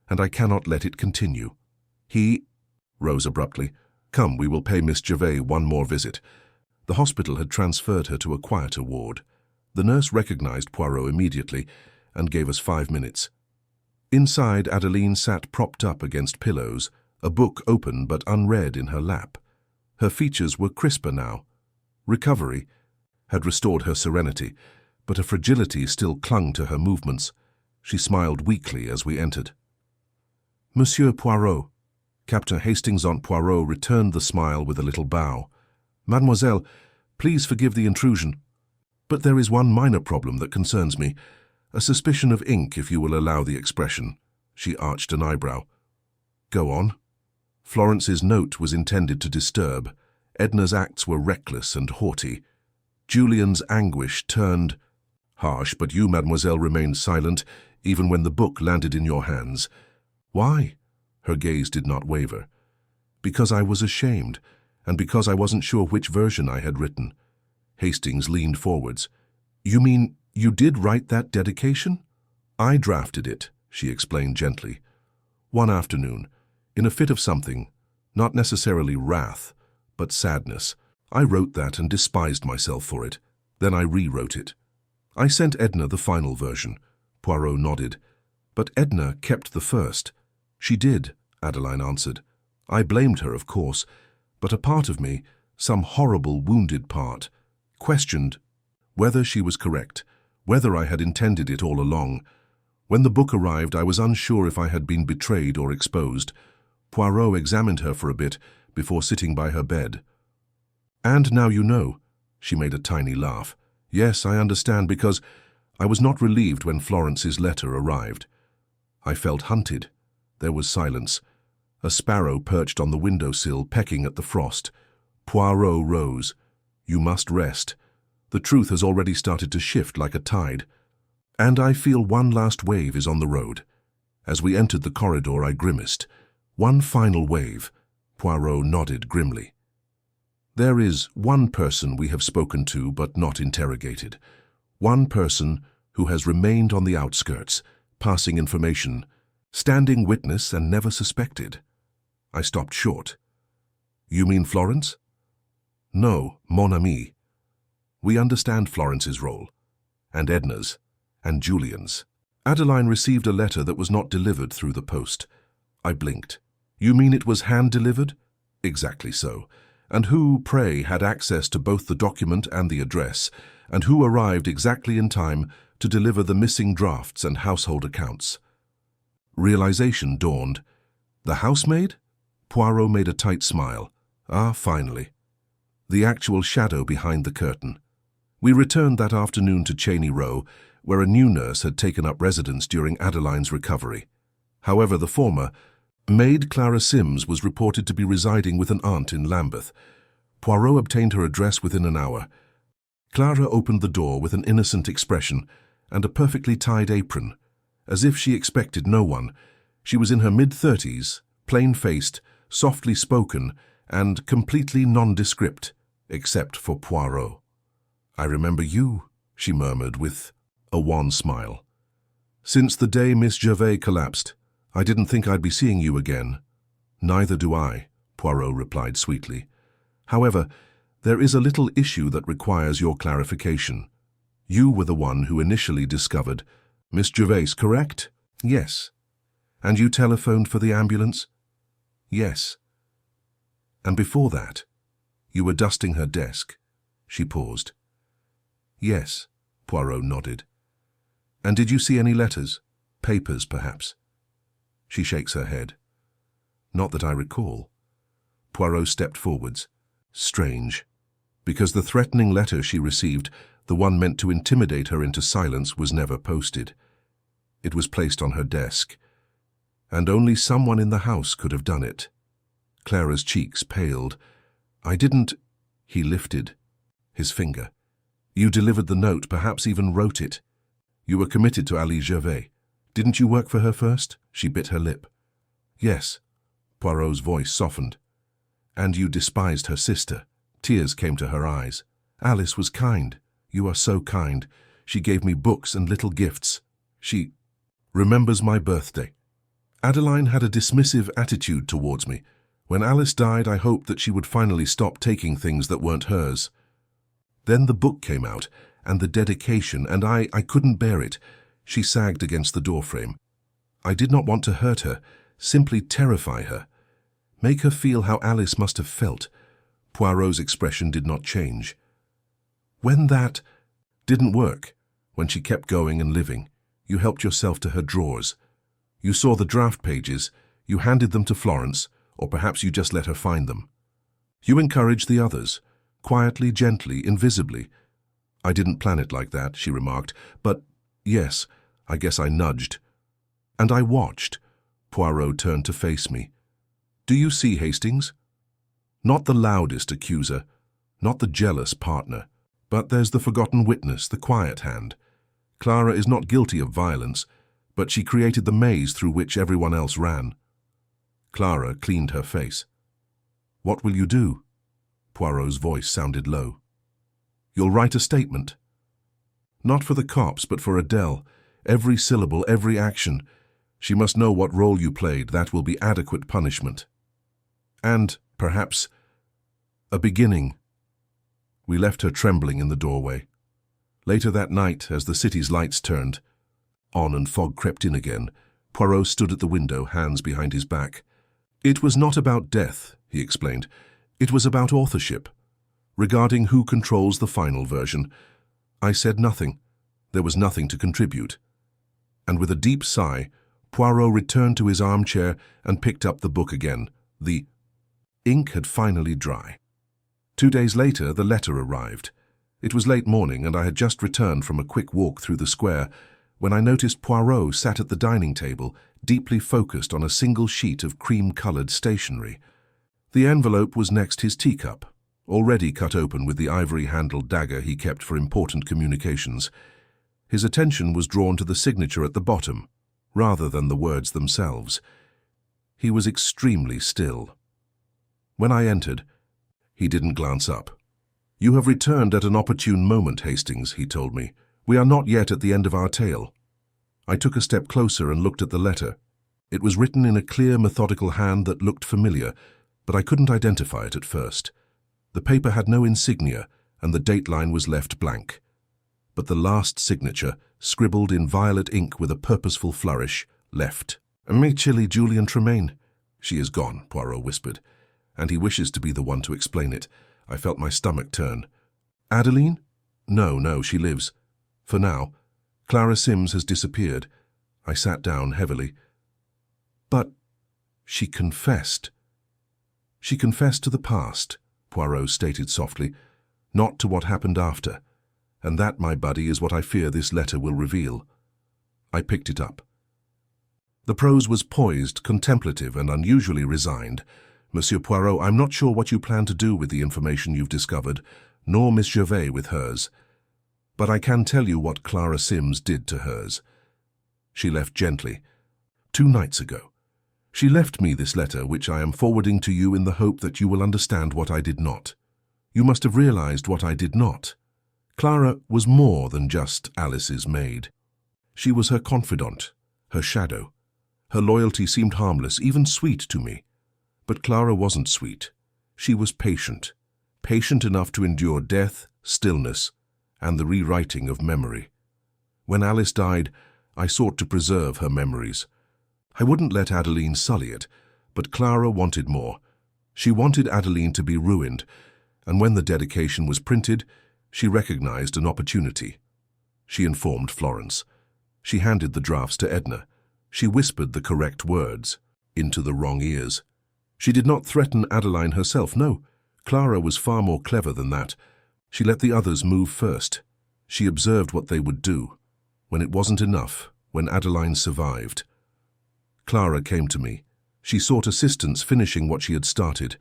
and I cannot let it continue. He—" Rose abruptly. "Come, we will pay Miss Gervais one more visit." The hospital had transferred her to a quieter ward. The nurse recognized Poirot immediately and gave us 5 minutes. Inside, Adeline sat propped up against pillows, a book open but unread in her lap. Her features were crisper now. Recovery had restored her serenity, but a fragility still clung to her movements. She smiled weakly as we entered. "Monsieur Poirot." Captain Hastings Aunt Poirot returned the smile with a little bow. "Mademoiselle, please forgive the intrusion. But there is one minor problem that concerns me. A suspicion of ink, if you will allow the expression." She arched an eyebrow. "Go on." Florence's note was intended to disturb. Edna's acts were reckless and haughty. Julian's anguish turned harsh, but you, mademoiselle, remained silent, even when the book landed in your hands. "Why?" Her gaze did not waver. "Because I was ashamed, and because I wasn't sure which version I had written." Hastings leaned forwards. "You mean you did write that dedication?" "I drafted it," she explained gently. "One afternoon, in a fit of something, not necessarily wrath, but sadness. I wrote that and despised myself for it. Then I rewrote it. I sent Edna the final version." Poirot nodded. "But Edna kept the first." "She did," Adeline answered. "I blamed her, of course, but a part of me, some horrible wounded part, questioned whether she was correct, whether I had intended it all along. When the book arrived, I was unsure if I had been betrayed or exposed." Poirot examined her for a bit before sitting by her bed. "And now you know." She made a tiny laugh. "Yes, I understand, because I was not relieved when Florence's letter arrived. I felt hunted." There was silence. A sparrow perched on the windowsill, pecking at the frost. Poirot rose. "You must rest. The truth has already started to shift like a tide. And I feel one last wave is on the road." As we entered the corridor, I grimaced. "One final wave." Poirot nodded grimly. "There is one person we have spoken to but not interrogated. One person who has remained on the outskirts, passing information, standing witness and never suspected." I stopped short. "You mean Florence?" "No, mon ami. We understand Florence's role, and Edna's, and Julian's." Adeline received a letter that was not delivered through the post. I blinked. "You mean it was hand-delivered?" "Exactly so. And who, pray, had access to both the document and the address, and who arrived exactly in time to deliver the missing drafts and household accounts?" Realization dawned. "The housemaid?" Poirot made a tight smile. "Ah, finally. The actual shadow behind the curtain." We returned that afternoon to Cheney Row, where a new nurse had taken up residence during Adeline's recovery. However, the former, maid Clara Sims, was reported to be residing with an aunt in Lambeth. Poirot obtained her address within an hour. Clara opened the door with an innocent expression and a perfectly tied apron, as if she expected no one. She was in her mid-30s, plain-faced, softly spoken, and completely nondescript, except for Poirot. "I remember you," she murmured with a wan smile. "Since the day Miss Gervais collapsed, I didn't think I'd be seeing you again." "Neither do I," Poirot replied sweetly. "However, there is a little issue that requires your clarification. You were the one who initially discovered Miss Gervais, correct?" "Yes." "And you telephoned for the ambulance?" "Yes." "And before that, you were dusting her desk?" She paused. "Yes," Poirot nodded. "And did you see any letters? Papers, perhaps?" She shakes her head. "Not that I recall." Poirot stepped forwards. "Strange. because the threatening letter she received, the one meant to intimidate her into silence, was never posted. It was placed on her desk, and only someone in the house could have done it. Clara's cheeks paled. "I didn't—" He lifted his finger. "You delivered the note, perhaps even wrote it. You were committed to Ali Gervais. Didn't you work for her first?" She bit her lip. "Yes." Poirot's voice softened. "And you despised her sister." Tears came to her eyes. "Alice was kind. You are so kind. She gave me books and little gifts. She remembers my birthday. Adeline had a dismissive attitude towards me. When Alice died, I hoped that she would finally stop taking things that weren't hers. Then the book came out, and the dedication, and I couldn't bear it." She sagged against the doorframe. "I did not want to hurt her, simply terrify her. Make her feel how Alice must have felt." Poirot's expression did not change. "When that didn't work, when she kept going and living, you helped yourself to her drawers. You saw the draft pages, you handed them to Florence, or perhaps you just let her find them. You encouraged the others, quietly, gently, invisibly." "I didn't plan it like that," she remarked, "but yes, I guess I nudged. And I watched." Poirot turned to face me. "Do you see, Hastings? Not the loudest accuser, not the jealous partner, but there's the forgotten witness, the quiet hand. Clara is not guilty of violence, but she created the maze through which everyone else ran." Clara cleaned her face. "What will you do?" Poirot's voice sounded low. "You'll write a statement. Not for the cops, but for Adele. Every syllable, every action. She must know what role you played. That will be adequate punishment. And, perhaps, a beginning." We left her trembling in the doorway. Later that night, as the city's lights turned on and fog crept in again, Poirot stood at the window, hands behind his back. "It was not about death," he explained. "It was about authorship, regarding who controls the final version." I said nothing. There was nothing to contribute. And with a deep sigh, Poirot returned to his armchair and picked up the book again. The ink had finally dry. 2 days later, the letter arrived. It was late morning, and I had just returned from a quick walk through the square when I noticed Poirot sat at the dining table, deeply focused on a single sheet of cream-colored stationery. The envelope was next his teacup, already cut open with the ivory-handled dagger he kept for important communications. His attention was drawn to the signature at the bottom, rather than the words themselves. He was extremely still. When I entered, he didn't glance up. "You have returned at an opportune moment, Hastings," he told me. "We are not yet at the end of our tale." I took a step closer and looked at the letter. It was written in a clear, methodical hand that looked familiar, but I couldn't identify it at first. The paper had no insignia, and the dateline was left blank. But the last signature, scribbled in violet ink with a purposeful flourish, left. "Amichili Julian Tremaine." "She is gone," Poirot whispered, "and he wishes to be the one to explain it." I felt my stomach turn. "Adeline?" No, she lives. For now. Clara Sims has disappeared." I sat down heavily. "But she confessed." "She confessed to the past," Poirot stated softly, "not to what happened after. And that, my buddy, is what I fear this letter will reveal." I picked it up. The prose was poised, contemplative, and unusually resigned. "Monsieur Poirot, I'm not sure what you plan to do with the information you've discovered, nor Miss Gervais with hers. But I can tell you what Clara Sims did to hers. She left gently. 2 nights ago. She left me this letter, which I am forwarding to you in the hope that you will understand what I did not. You must have realized what I did not. Clara was more than just Alice's maid. She was her confidant, her shadow. Her loyalty seemed harmless, even sweet to me. But Clara wasn't sweet. She was patient. Patient enough to endure death, stillness, and the rewriting of memory. When Alice died, I sought to preserve her memories. I wouldn't let Adeline sully it, but Clara wanted more. She wanted Adeline to be ruined, and when the dedication was printed, she recognized an opportunity. She informed Florence. She handed the drafts to Edna. She whispered the correct words into the wrong ears. She did not threaten Adeline herself, no. Clara was far more clever than that, She let the others move first. She observed what they would do. When it wasn't enough, when Adeline survived. Clara came to me. She sought assistance finishing what she had started.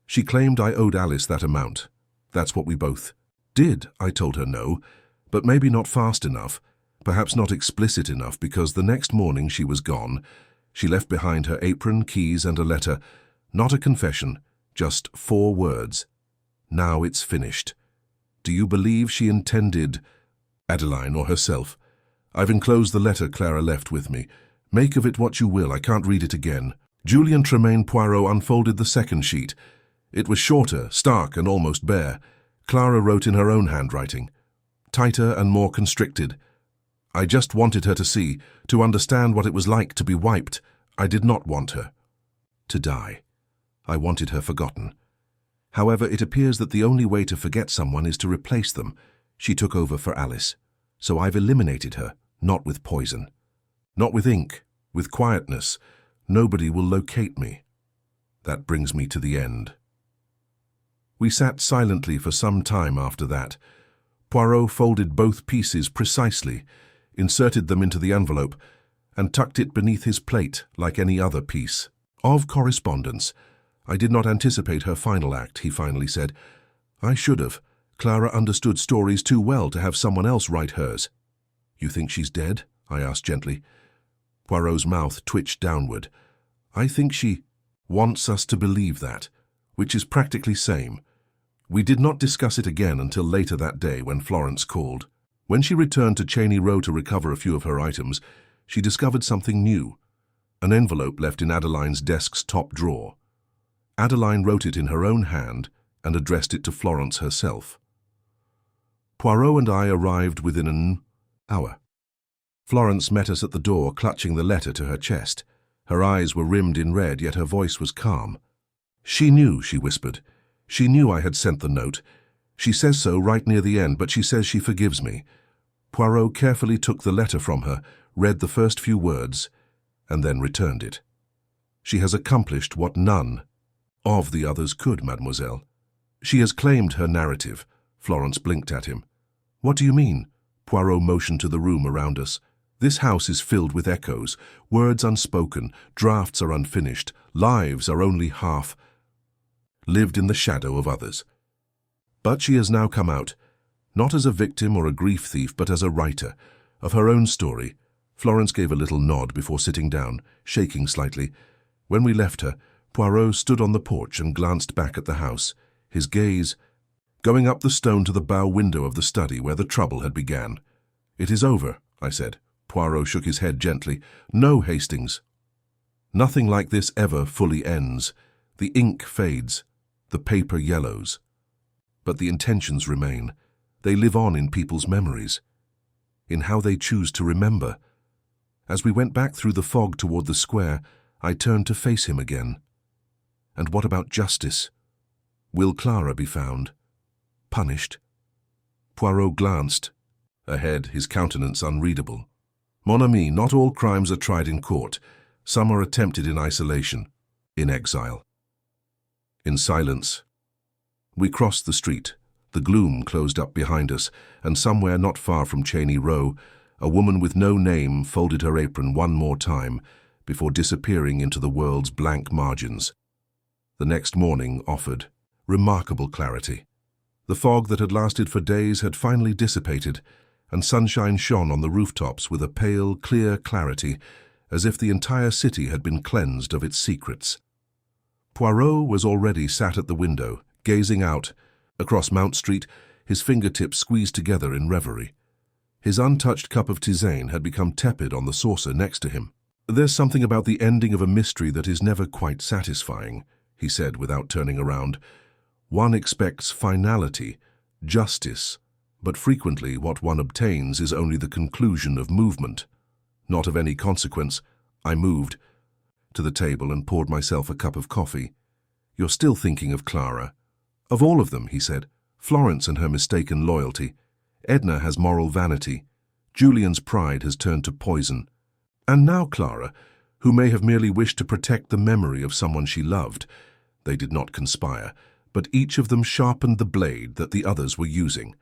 She claimed I owed Alice that amount. That's what we both did. I told her no, but maybe not fast enough, perhaps not explicit enough, because the next morning she was gone. She left behind her apron, keys, and a letter. Not a confession, just 4 words. Now it's finished. Do you believe she intended Adeline or herself? I've enclosed the letter Clara left with me. Make of it what you will, I can't read it again. Julien Tremaine Poirot unfolded the second sheet. It was shorter, stark, and almost bare. Clara wrote in her own handwriting. Tighter and more constricted. I just wanted her to see, to understand what it was like to be wiped. I did not want her to die. I wanted her forgotten. However, it appears that the only way to forget someone is to replace them. She took over for Alice. So I've eliminated her, not with poison. Not with ink, with quietness. Nobody will locate me. That brings me to the end. We sat silently for some time after that. Poirot folded both pieces precisely, inserted them into the envelope, and tucked it beneath his plate like any other piece of correspondence. I did not anticipate her final act, he finally said. I should have. Clara understood stories too well to have someone else write hers. You think she's dead? I asked gently. Poirot's mouth twitched downward. I think she wants us to believe that, which is practically same. We did not discuss it again until later that day when Florence called. When she returned to Cheney Row to recover a few of her items, she discovered something new. An envelope left in Adeline's desk's top drawer. Adeline wrote it in her own hand and addressed it to Florence herself. Poirot and I arrived within an hour. Florence met us at the door, clutching the letter to her chest. Her eyes were rimmed in red, yet her voice was calm. She knew, she whispered. She knew I had sent the note. She says so right near the end, but she says she forgives me. Poirot carefully took the letter from her, read the first few words, and then returned it. She has accomplished what none of the others could, mademoiselle. She has claimed her narrative. Florence blinked at him. What do you mean? Poirot motioned to the room around us. This house is filled with echoes, words unspoken, drafts are unfinished, lives are only half lived in the shadow of others. But she has now come out, not as a victim or a grief thief, but as a writer, of her own story. Florence gave a little nod before sitting down, shaking slightly. When we left her, Poirot stood on the porch and glanced back at the house, his gaze going up the stone to the bow window of the study where the trouble had begun. It is over, I said. Poirot shook his head gently. No, Hastings. Nothing like this ever fully ends. The ink fades. The paper yellows. But the intentions remain. They live on in people's memories, in how they choose to remember. As we went back through the fog toward the square, I turned to face him again. And what about justice? Will Clara be found? Punished? Poirot glanced ahead, his countenance unreadable. Mon ami, not all crimes are tried in court. Some are attempted in isolation, in exile. In silence, we crossed the street. The gloom closed up behind us, and somewhere not far from Cheney Row, a woman with no name folded her apron one more time before disappearing into the world's blank margins. The next morning offered remarkable clarity. The fog that had lasted for days had finally dissipated, and sunshine shone on the rooftops with a pale, clear clarity, as if the entire city had been cleansed of its secrets. Poirot was already sat at the window, gazing out across Mount Street, his fingertips squeezed together in reverie. His untouched cup of tisane had become tepid on the saucer next to him. There's something about the ending of a mystery that is never quite satisfying, he said without turning around. One expects finality, justice, but frequently what one obtains is only the conclusion of movement. Not of any consequence. I moved to the table and poured myself a cup of coffee. You're still thinking of Clara. Of all of them, he said. Florence and her mistaken loyalty. Edna has moral vanity. Julian's pride has turned to poison. And now Clara, who may have merely wished to protect the memory of someone she loved. They did not conspire, but each of them sharpened the blade that the others were using.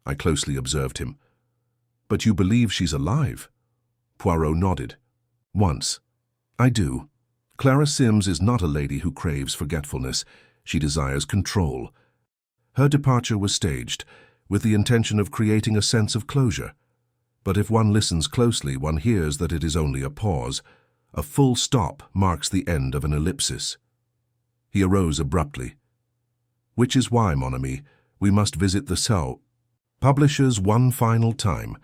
I closely observed him. "But you believe she's alive?" Poirot nodded. "Once. I do. Clara Sims is not a lady who craves forgetfulness. She desires control. Her departure was staged, with the intention of creating a sense of closure. But if one listens closely, one hears that it is only a pause. A full stop marks the end of an ellipsis." He arose abruptly. "Which is why, mon ami, we must visit the cell. Publishers one final time."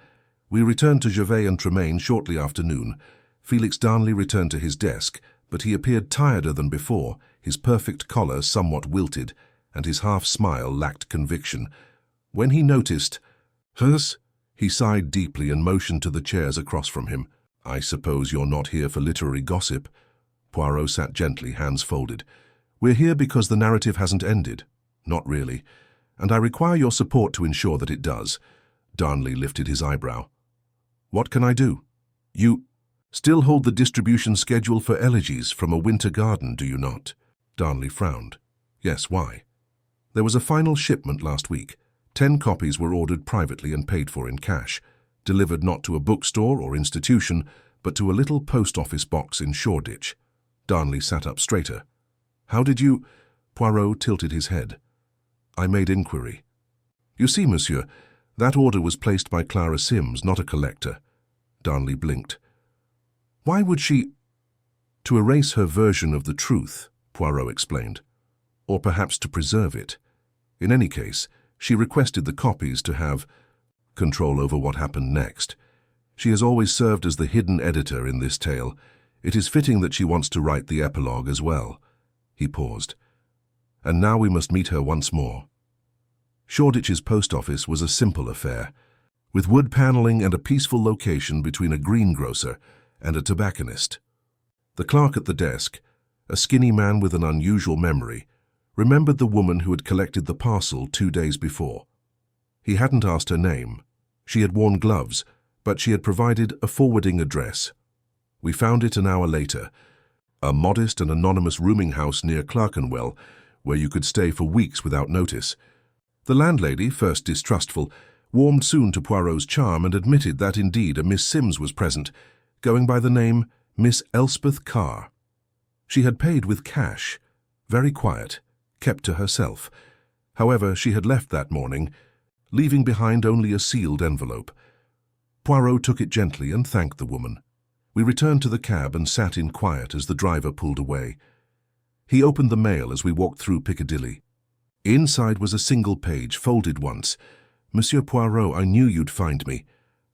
We returned to Gervais and Tremaine shortly after noon. Felix Darnley returned to his desk, but he appeared tireder than before, his perfect collar somewhat wilted, and his half-smile lacked conviction. When he noticed "Hers," he sighed deeply and motioned to the chairs across from him. "I suppose you're not here for literary gossip?" Poirot sat gently, hands folded. "We're here because the narrative hasn't ended." "Not really. And I require your support to ensure that it does." Darnley lifted his eyebrow. "What can I do?" "You still hold the distribution schedule for Elegies from a Winter Garden, do you not?" Darnley frowned. "Yes, why?" "There was a final shipment last week. 10 copies were ordered privately and paid for in cash, delivered not to a bookstore or institution, but to a little post office box in Shoreditch." Darnley sat up straighter. "How did you—" Poirot tilted his head. "I made inquiry. You see, monsieur, that order was placed by Clara Sims, not a collector." Darnley blinked. "Why would she—" "To erase her version of the truth," Poirot explained. "Or perhaps to preserve it. In any case, she requested the copies to have control over what happened next. She has always served as the hidden editor in this tale. It is fitting that she wants to write the epilogue as well." He paused. "And now we must meet her once more." Shoreditch's post office was a simple affair, with wood paneling and a peaceful location between a greengrocer and a tobacconist. The clerk at the desk, a skinny man with an unusual memory, remembered the woman who had collected the parcel 2 days before. He hadn't asked her name. She had worn gloves, but she had provided a forwarding address. We found it an hour later, a modest and anonymous rooming house near Clerkenwell, where you could stay for weeks without notice. The landlady, first distrustful, warmed soon to Poirot's charm and admitted that indeed a Miss Sims was present, going by the name Miss Elspeth Carr. She had paid with cash, very quiet, kept to herself. However, she had left that morning, leaving behind only a sealed envelope. Poirot took it gently and thanked the woman. We returned to the cab and sat in quiet as the driver pulled away. He opened the mail as we walked through Piccadilly. Inside was a single page, folded once. "Monsieur Poirot, I knew you'd find me.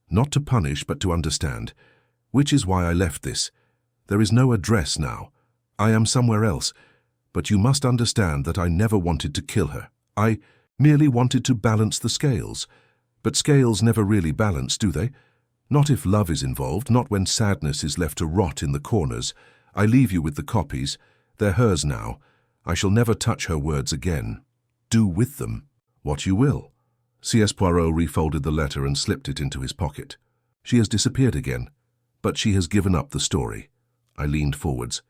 Not to punish, but to understand. Which is why I left this. There is no address now. I am somewhere else. But you must understand that I never wanted to kill her. I merely wanted to balance the scales. But scales never really balance, do they? Not if love is involved, not when sadness is left to rot in the corners. I leave you with the copies. They're hers now. I shall never touch her words again. Do with them what you will." C.S. Poirot refolded the letter and slipped it into his pocket. "She has disappeared again, but she has given up the story." I leaned forwards.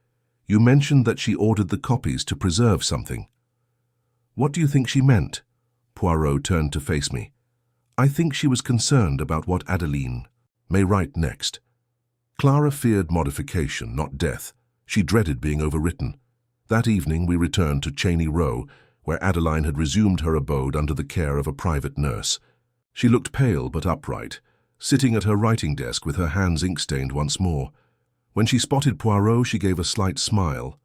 "You mentioned that she ordered the copies to preserve something. What do you think she meant?" Poirot turned to face me. "I think she was concerned about what Adeline may write next. Clara feared modification, not death. She dreaded being overwritten. That evening we returned to Cheney Row, where Adeline had resumed her abode under the care of a private nurse. She looked pale but upright, sitting at her writing desk with her hands ink-stained once more. When she spotted Poirot, she gave a slight smile.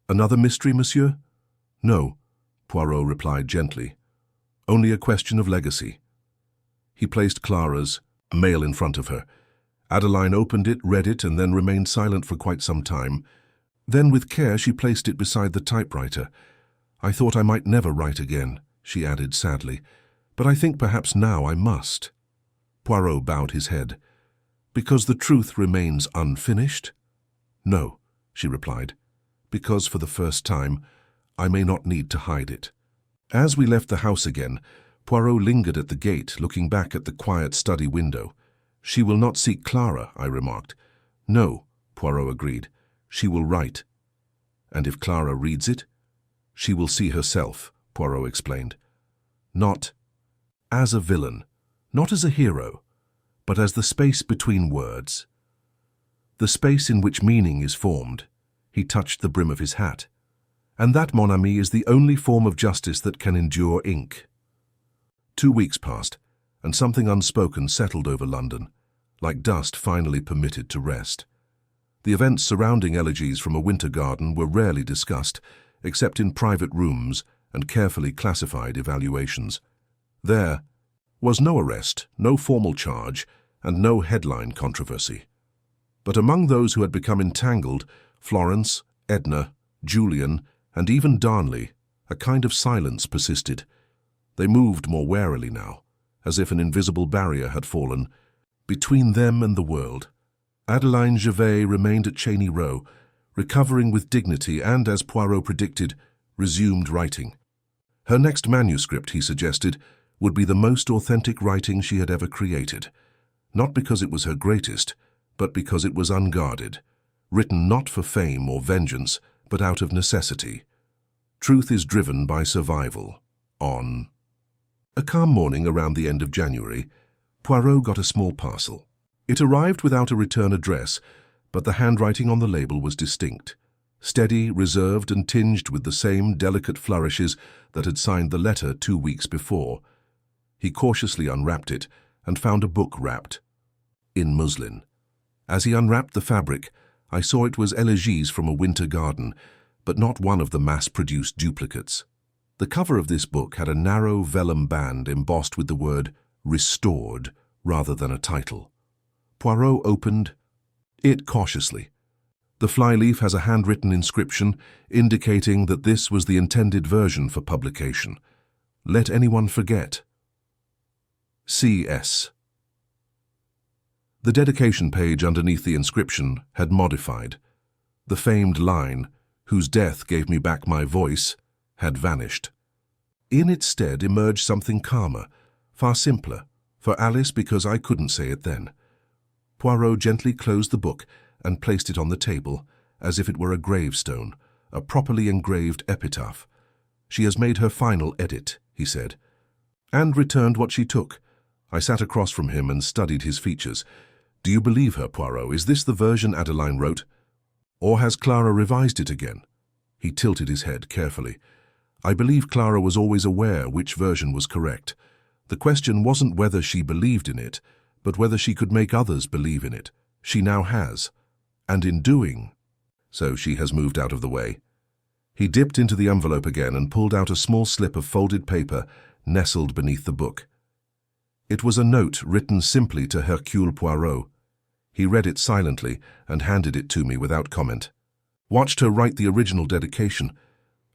"Another mystery, monsieur?" "No," Poirot replied gently. "Only a question of legacy." He placed Clara's mail in front of her. Adeline opened it, read it, and then remained silent for quite some time. Then, with care, she placed it beside the typewriter. "I thought I might never write again," she added sadly, "but I think perhaps now I must." Poirot bowed his head. "Because the truth remains unfinished?" "No," she replied, "because for the first time I may not need to hide it." As we left the house again, Poirot lingered at the gate, looking back at the quiet study window. "She will not seek Clara," I remarked. "No," Poirot agreed. "She will write." "And if Clara reads it?" She will see herself, Poirot explained. Not as a villain, not as a hero, but as the space between words. The space in which meaning is formed. He touched the brim of his hat. And that, mon ami, is the only form of justice that can endure ink. 2 weeks passed, and something unspoken settled over London, like dust finally permitted to rest. The events surrounding elegies from a winter garden were rarely discussed, except in private rooms and carefully classified evaluations. There was no arrest, no formal charge, and no headline controversy. But among those who had become entangled, Florence, Edna, Julian, and even Darnley, a kind of silence persisted. They moved more warily now, as if an invisible barrier had fallen between them and the world. Adeline Gervais remained at Cheyne Row, recovering with dignity and, as Poirot predicted, resumed writing. Her next manuscript, he suggested, would be the most authentic writing she had ever created, not because it was her greatest, but because it was unguarded, written not for fame or vengeance, but out of necessity. Truth is driven by survival. On a calm morning around the end of January, Poirot got a small parcel. It arrived without a return address, but the handwriting on the label was distinct, steady, reserved, and tinged with the same delicate flourishes that had signed the letter 2 weeks before. He cautiously unwrapped it and found a book wrapped in muslin. As he unwrapped the fabric, I saw it was Elegies from a Winter Garden, but not one of the mass-produced duplicates. The cover of this book had a narrow vellum band embossed with the word "Restored" rather than a title. Poirot opened it cautiously. The flyleaf has a handwritten inscription indicating that this was the intended version for publication. Let anyone forget. C.S. The dedication page underneath the inscription had modified. The famed line, "Whose death gave me back my voice," had vanished. In its stead emerged something calmer, far simpler, for Alice because I couldn't say it then. Poirot gently closed the book and placed it on the table, as if it were a gravestone, a properly engraved epitaph. "She has made her final edit," he said, and returned what she took. I sat across from him and studied his features. "Do you believe her, Poirot? Is this the version Adeline wrote? Or has Clara revised it again?" He tilted his head carefully. "I believe Clara was always aware which version was correct. The question wasn't whether she believed in it, but whether she could make others believe in it. She now has. And in doing so, she has moved out of the way." He dipped into the envelope again and pulled out a small slip of folded paper nestled beneath the book. It was a note written simply to Hercule Poirot. He read it silently and handed it to me without comment. "Watched her write the original dedication.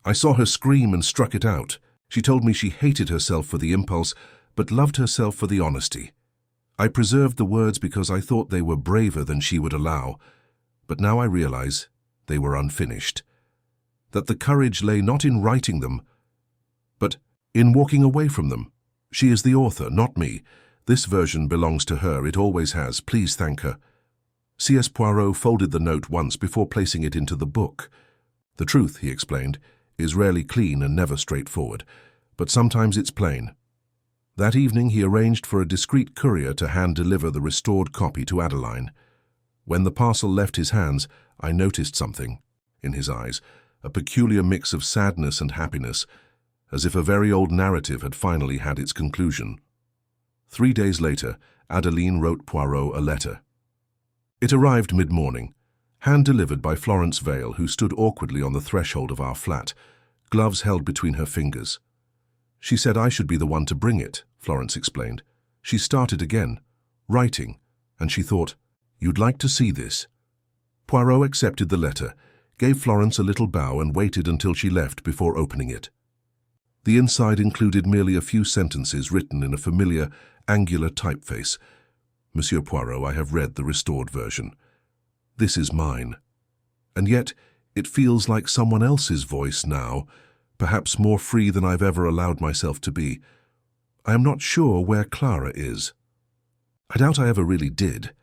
I saw her scream and struck it out. She told me she hated herself for the impulse, but loved herself for the honesty. I preserved the words because I thought they were braver than she would allow, but now I realize they were unfinished. That the courage lay not in writing them, but in walking away from them. She is the author, not me. This version belongs to her, it always has. Please thank her." C.S. Poirot folded the note once before placing it into the book. "The truth," he explained, "is rarely clean and never straightforward, but sometimes it's plain." That evening he arranged for a discreet courier to hand-deliver the restored copy to Adeline. When the parcel left his hands, I noticed something in his eyes, a peculiar mix of sadness and happiness, as if a very old narrative had finally had its conclusion. 3 days later, Adeline wrote Poirot a letter. It arrived mid-morning, hand-delivered by Florence Vale, who stood awkwardly on the threshold of our flat, gloves held between her fingers. "She said I should be the one to bring it," Florence explained. "She started again, writing, and she thought, 'You'd like to see this.'" Poirot accepted the letter, gave Florence a little bow and waited until she left before opening it. The inside included merely a few sentences written in a familiar, angular typeface. "Monsieur Poirot, I have read the restored version. This is mine. And yet, it feels like someone else's voice now, perhaps more free than I've ever allowed myself to be. I am not sure where Clara is. I doubt I ever really did.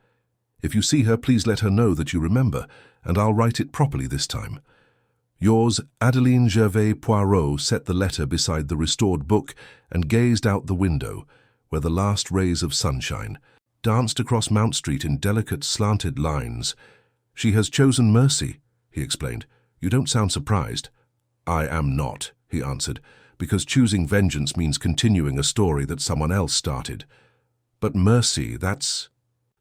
If you see her, please let her know that you remember, and I'll write it properly this time. Yours, Adeline Gervais Poirot, set the letter beside the restored book and gazed out the window, where the last rays of sunshine danced across Mount Street in delicate, slanted lines. She has chosen mercy, he explained. You don't sound surprised. I am not, he answered, because choosing vengeance means continuing a story that someone else started. But mercy, that's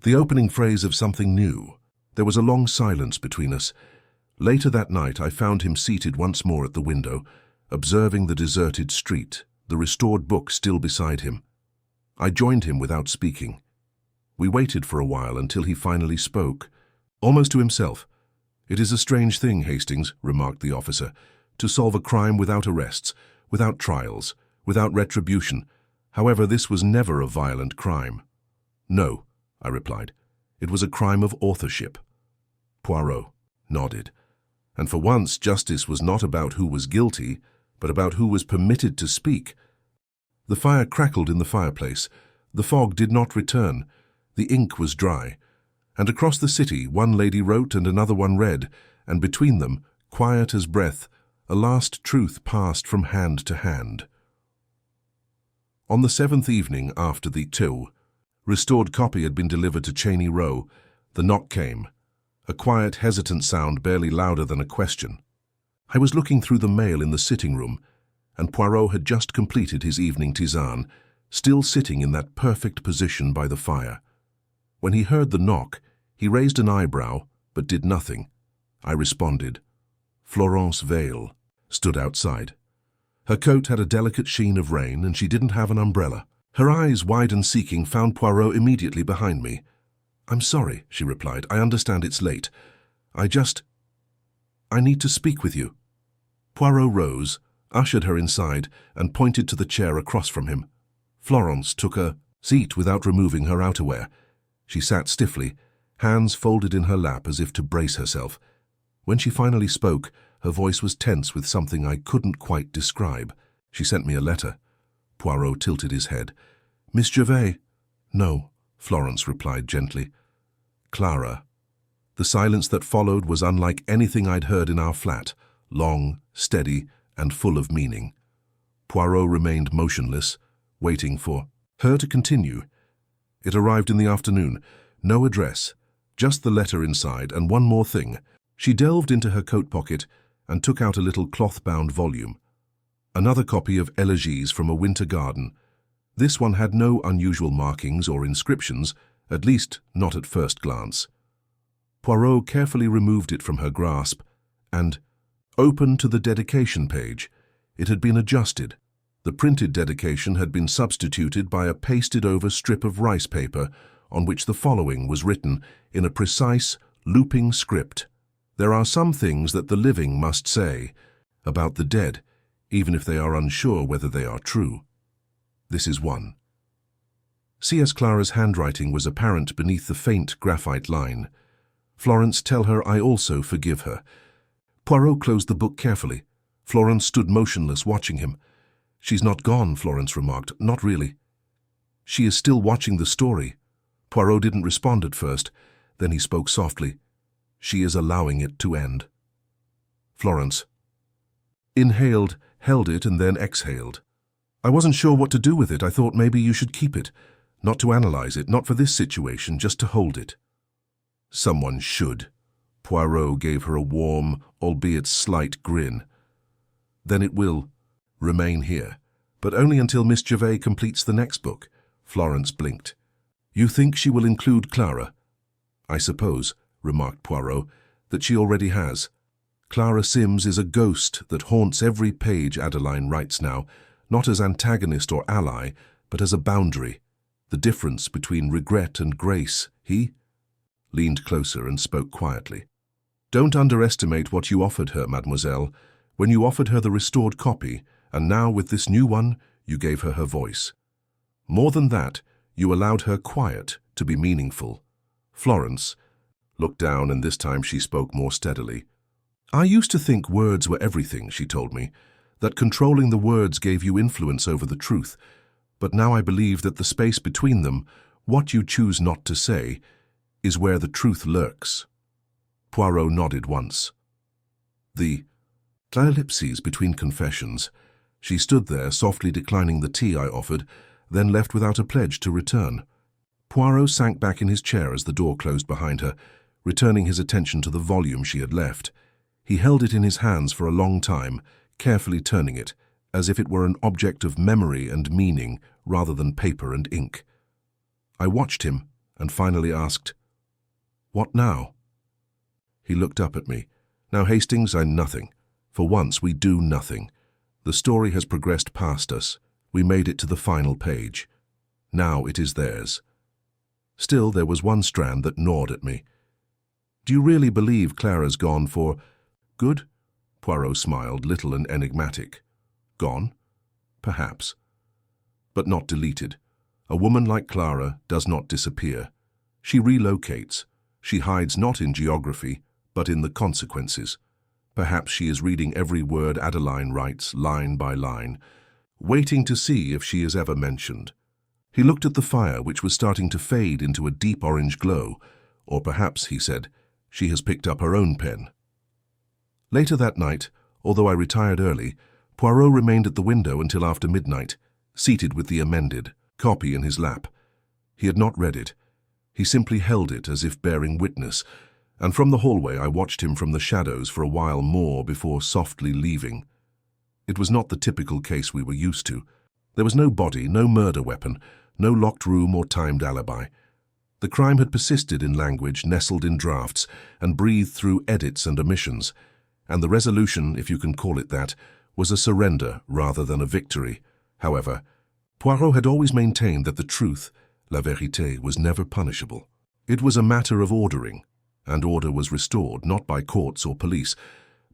the opening phrase of something new. There was a long silence between us. Later that night, I found him seated once more at the window, observing the deserted street, the restored book still beside him. I joined him without speaking. We waited for a while until he finally spoke, almost to himself. It is a strange thing, Hastings, remarked the officer, to solve a crime without arrests, without trials, without retribution. However, this was never a violent crime. No, I replied. It was a crime of authorship. Poirot nodded. And for once, justice was not about who was guilty, but about who was permitted to speak. The fire crackled in the fireplace. The fog did not return. The ink was dry. And across the city, one lady wrote and another one read, and between them, quiet as breath, a last truth passed from hand to hand. On the 7th evening after the restored copy had been delivered to Cheney Row, the knock came, a quiet, hesitant sound barely louder than a question. I was looking through the mail in the sitting room, and Poirot had just completed his evening tisane, still sitting in that perfect position by the fire. When he heard the knock, he raised an eyebrow, but did nothing. I responded. Florence Vale stood outside. Her coat had a delicate sheen of rain, and she didn't have an umbrella. Her eyes, wide and seeking, found Poirot immediately behind me. I'm sorry, she replied. I understand it's late. I need to speak with you. Poirot rose, ushered her inside, and pointed to the chair across from him. Florence took a seat without removing her outerwear. She sat stiffly, hands folded in her lap as if to brace herself. When she finally spoke, her voice was tense with something I couldn't quite describe. She sent me a letter. Poirot tilted his head. Miss Gervais? No, Florence replied gently. Clara. The silence that followed was unlike anything I'd heard in our flat, long, steady, and full of meaning. Poirot remained motionless, waiting for her to continue. It arrived in the afternoon. No address, just the letter inside, and one more thing. She delved into her coat pocket and took out a little cloth-bound volume. Another copy of Elegies from a Winter Garden. This one had no unusual markings or inscriptions, at least not at first glance. Poirot carefully removed it from her grasp and opened to the dedication page. It had been adjusted. The printed dedication had been substituted by a pasted-over strip of rice paper on which the following was written in a precise, looping script. There are some things that the living must say about the dead, even if they are unsure whether they are true. This is one. C.S. Clara's handwriting was apparent beneath the faint graphite line. Florence, tell her I also forgive her. Poirot closed the book carefully. Florence stood motionless, watching him. She's not gone, Florence remarked. Not really. She is still watching the story. Poirot didn't respond at first. Then he spoke softly. She is allowing it to end. Florence inhaled, held it, and then exhaled. I wasn't sure what to do with it. I thought maybe you should keep it. Not to analyze it, not for this situation, just to hold it. Someone should. Poirot gave her a warm, albeit slight grin. Then it will remain here, but only until Miss Gervais completes the next book. Florence blinked. You think she will include Clara? I suppose, remarked Poirot, that she already has. Clara Sims is a ghost that haunts every page Adeline writes now, not as antagonist or ally, but as a boundary, the difference between regret and grace. He leaned closer and spoke quietly. Don't underestimate what you offered her, mademoiselle. When you offered her the restored copy, and now with this new one, you gave her voice. More than that, you allowed her quiet to be meaningful. Florence looked down, and this time she spoke more steadily. I used to think words were everything, she told me, that controlling the words gave you influence over the truth. But now I believe that the space between them, what you choose not to say, is where the truth lurks. Poirot nodded once. The Ellipses between confessions. She stood there, softly declining the tea I offered, then left without a pledge to return. Poirot sank back in his chair as the door closed behind her, returning his attention to the volume she had left. He held it in his hands for a long time, carefully turning it, as if it were an object of memory and meaning rather than paper and ink. I watched him and finally asked, "What now?" He looked up at me. "Now, Hastings, I'm nothing. For once, we do nothing. The story has progressed past us. We made it to the final page. Now it is theirs." Still, there was one strand that gnawed at me. "Do you really believe Clara's gone for good?" Poirot smiled, little and enigmatic. "Gone? Perhaps. But not deleted. A woman like Clara does not disappear. She relocates. She hides not in geography, but in the consequences. Perhaps she is reading every word Adeline writes, line by line, waiting to see if she is ever mentioned." He looked at the fire, which was starting to fade into a deep orange glow. "Or perhaps," he said, "she has picked up her own pen." Later that night, although I retired early, Poirot remained at the window until after midnight, seated with the amended copy in his lap. He had not read it. He simply held it as if bearing witness, and from the hallway I watched him from the shadows for a while more before softly leaving. It was not the typical case we were used to. There was no body, no murder weapon, no locked room or timed alibi. The crime had persisted in language nestled in drafts and breathed through edits and omissions, and the resolution, if you can call it that, was a surrender rather than a victory. However, Poirot had always maintained that the truth, la vérité, was never punishable. It was a matter of ordering, and order was restored not by courts or police,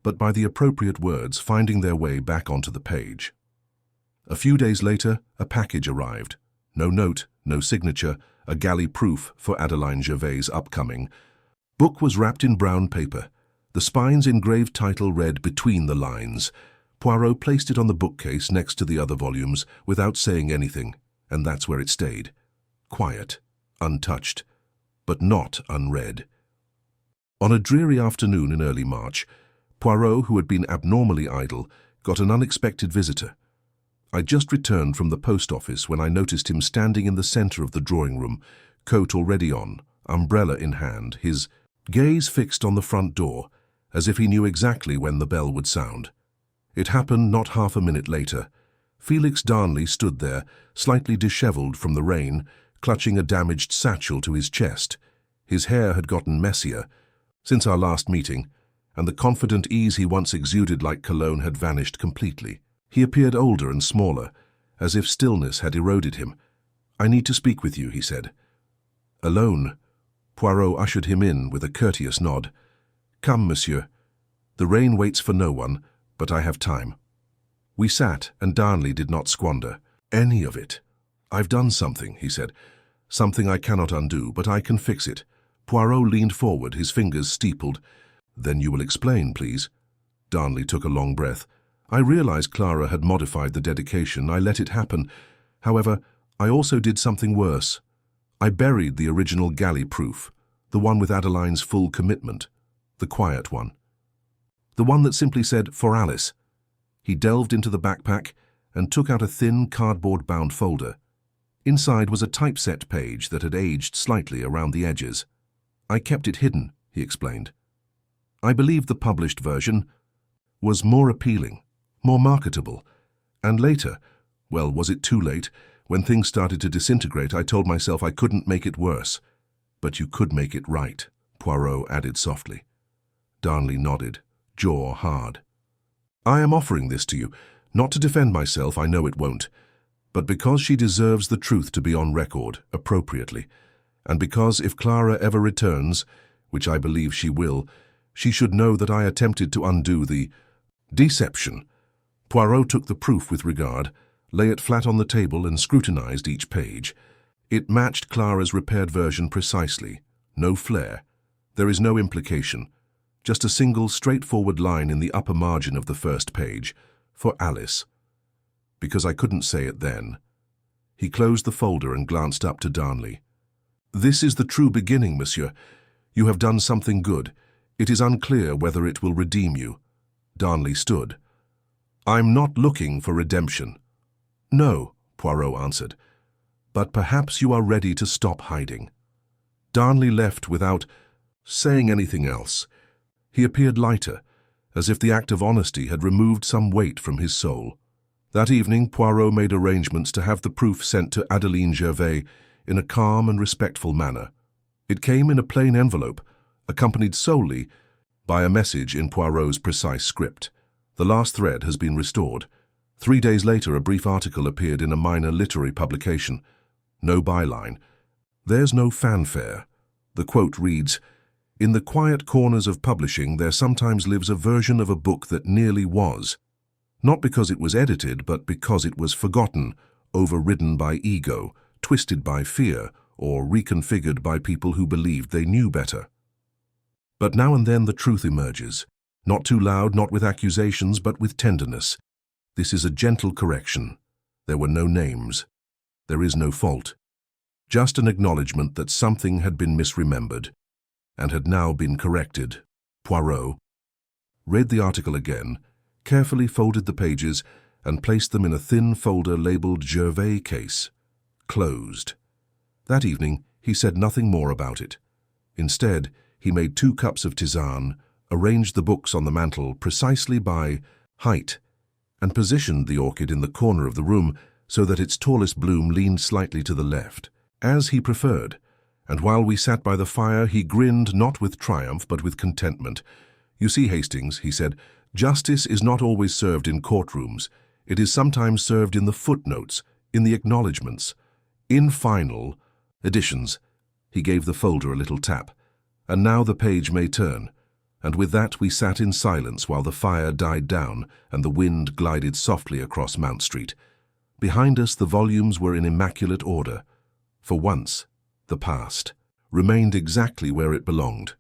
but by the appropriate words finding their way back onto the page. A few days later, a package arrived. No note, no signature, a galley proof for Adeline Gervais' upcoming. Book was wrapped in brown paper. The spine's engraved title read "Between the Lines." Poirot placed it on the bookcase next to the other volumes without saying anything, and that's where it stayed. Quiet, untouched, but not unread. On a dreary afternoon in early March, Poirot, who had been abnormally idle, got an unexpected visitor. I just returned from the post office when I noticed him standing in the center of the drawing room, coat already on, umbrella in hand, his gaze fixed on the front door, as if he knew exactly when the bell would sound. It happened not half a minute later. Felix Darnley stood there, slightly disheveled from the rain, clutching a damaged satchel to his chest. His hair had gotten messier since our last meeting, and the confident ease he once exuded like cologne had vanished completely. He appeared older and smaller, as if stillness had eroded him. "I need to speak with you," he said. "Alone?" Poirot ushered him in with a courteous nod. "Come, monsieur. The rain waits for no one, but I have time." We sat, and Darnley did not squander any of it. "I've done something," he said. "Something I cannot undo, but I can fix it." Poirot leaned forward, his fingers steepled. "Then you will explain, please." Darnley took a long breath. "I realized Clara had modified the dedication. I let it happen. However, I also did something worse. I buried the original galley proof, the one with Adeline's full commitment, the quiet one. The one that simply said, 'For Alice.'" He delved into the backpack and took out a thin, cardboard-bound folder. Inside was a typeset page that had aged slightly around the edges. "I kept it hidden," he explained. "I believed the published version was more appealing, more marketable. And later, well, was it too late? When things started to disintegrate, I told myself I couldn't make it worse. But you could make it right," Poirot added softly. Darnley nodded, jaw hard. "I am offering this to you, not to defend myself, I know it won't, but because she deserves the truth to be on record, appropriately, and because if Clara ever returns, which I believe she will, she should know that I attempted to undo the deception." Poirot took the proof with regard, lay it flat on the table and scrutinized each page. It matched Clara's repaired version precisely. No flair. There is no implication. Just a single straightforward line in the upper margin of the first page. "For Alice." Because I couldn't say it then. He closed the folder and glanced up to Darnley. "This is the true beginning, monsieur. You have done something good. It is unclear whether it will redeem you." Darnley stood. "I'm not looking for redemption." "No," Poirot answered, "but perhaps you are ready to stop hiding." Darnley left without saying anything else. He appeared lighter, as if the act of honesty had removed some weight from his soul. That evening, Poirot made arrangements to have the proof sent to Adeline Gervais in a calm and respectful manner. It came in a plain envelope, accompanied solely by a message in Poirot's precise script. "The last thread has been restored." 3 days later, a brief article appeared in a minor literary publication. No byline. There's no fanfare. The quote reads, "In the quiet corners of publishing, there sometimes lives a version of a book that nearly was. Not because it was edited, but because it was forgotten, overridden by ego, twisted by fear, or reconfigured by people who believed they knew better. But now and then the truth emerges, not too loud, not with accusations, but with tenderness. This is a gentle correction. There were no names. There is no fault. Just an acknowledgement that something had been misremembered and had now been corrected." Poirot read the article again, carefully folded the pages, and placed them in a thin folder labeled Gervais case. Closed. That evening, he said nothing more about it. Instead, he made 2 cups of tisane, arranged the books on the mantel precisely by height, and positioned the orchid in the corner of the room so that its tallest bloom leaned slightly to the left, as he preferred. And while we sat by the fire, he grinned not with triumph but with contentment. "You see, Hastings," he said, "justice is not always served in courtrooms. It is sometimes served in the footnotes, in the acknowledgements. In final editions." He gave the folder a little tap. "And now the page may turn." And with that we sat in silence while the fire died down and the wind glided softly across Mount Street. Behind us the volumes were in immaculate order. For once, the past remained exactly where it belonged.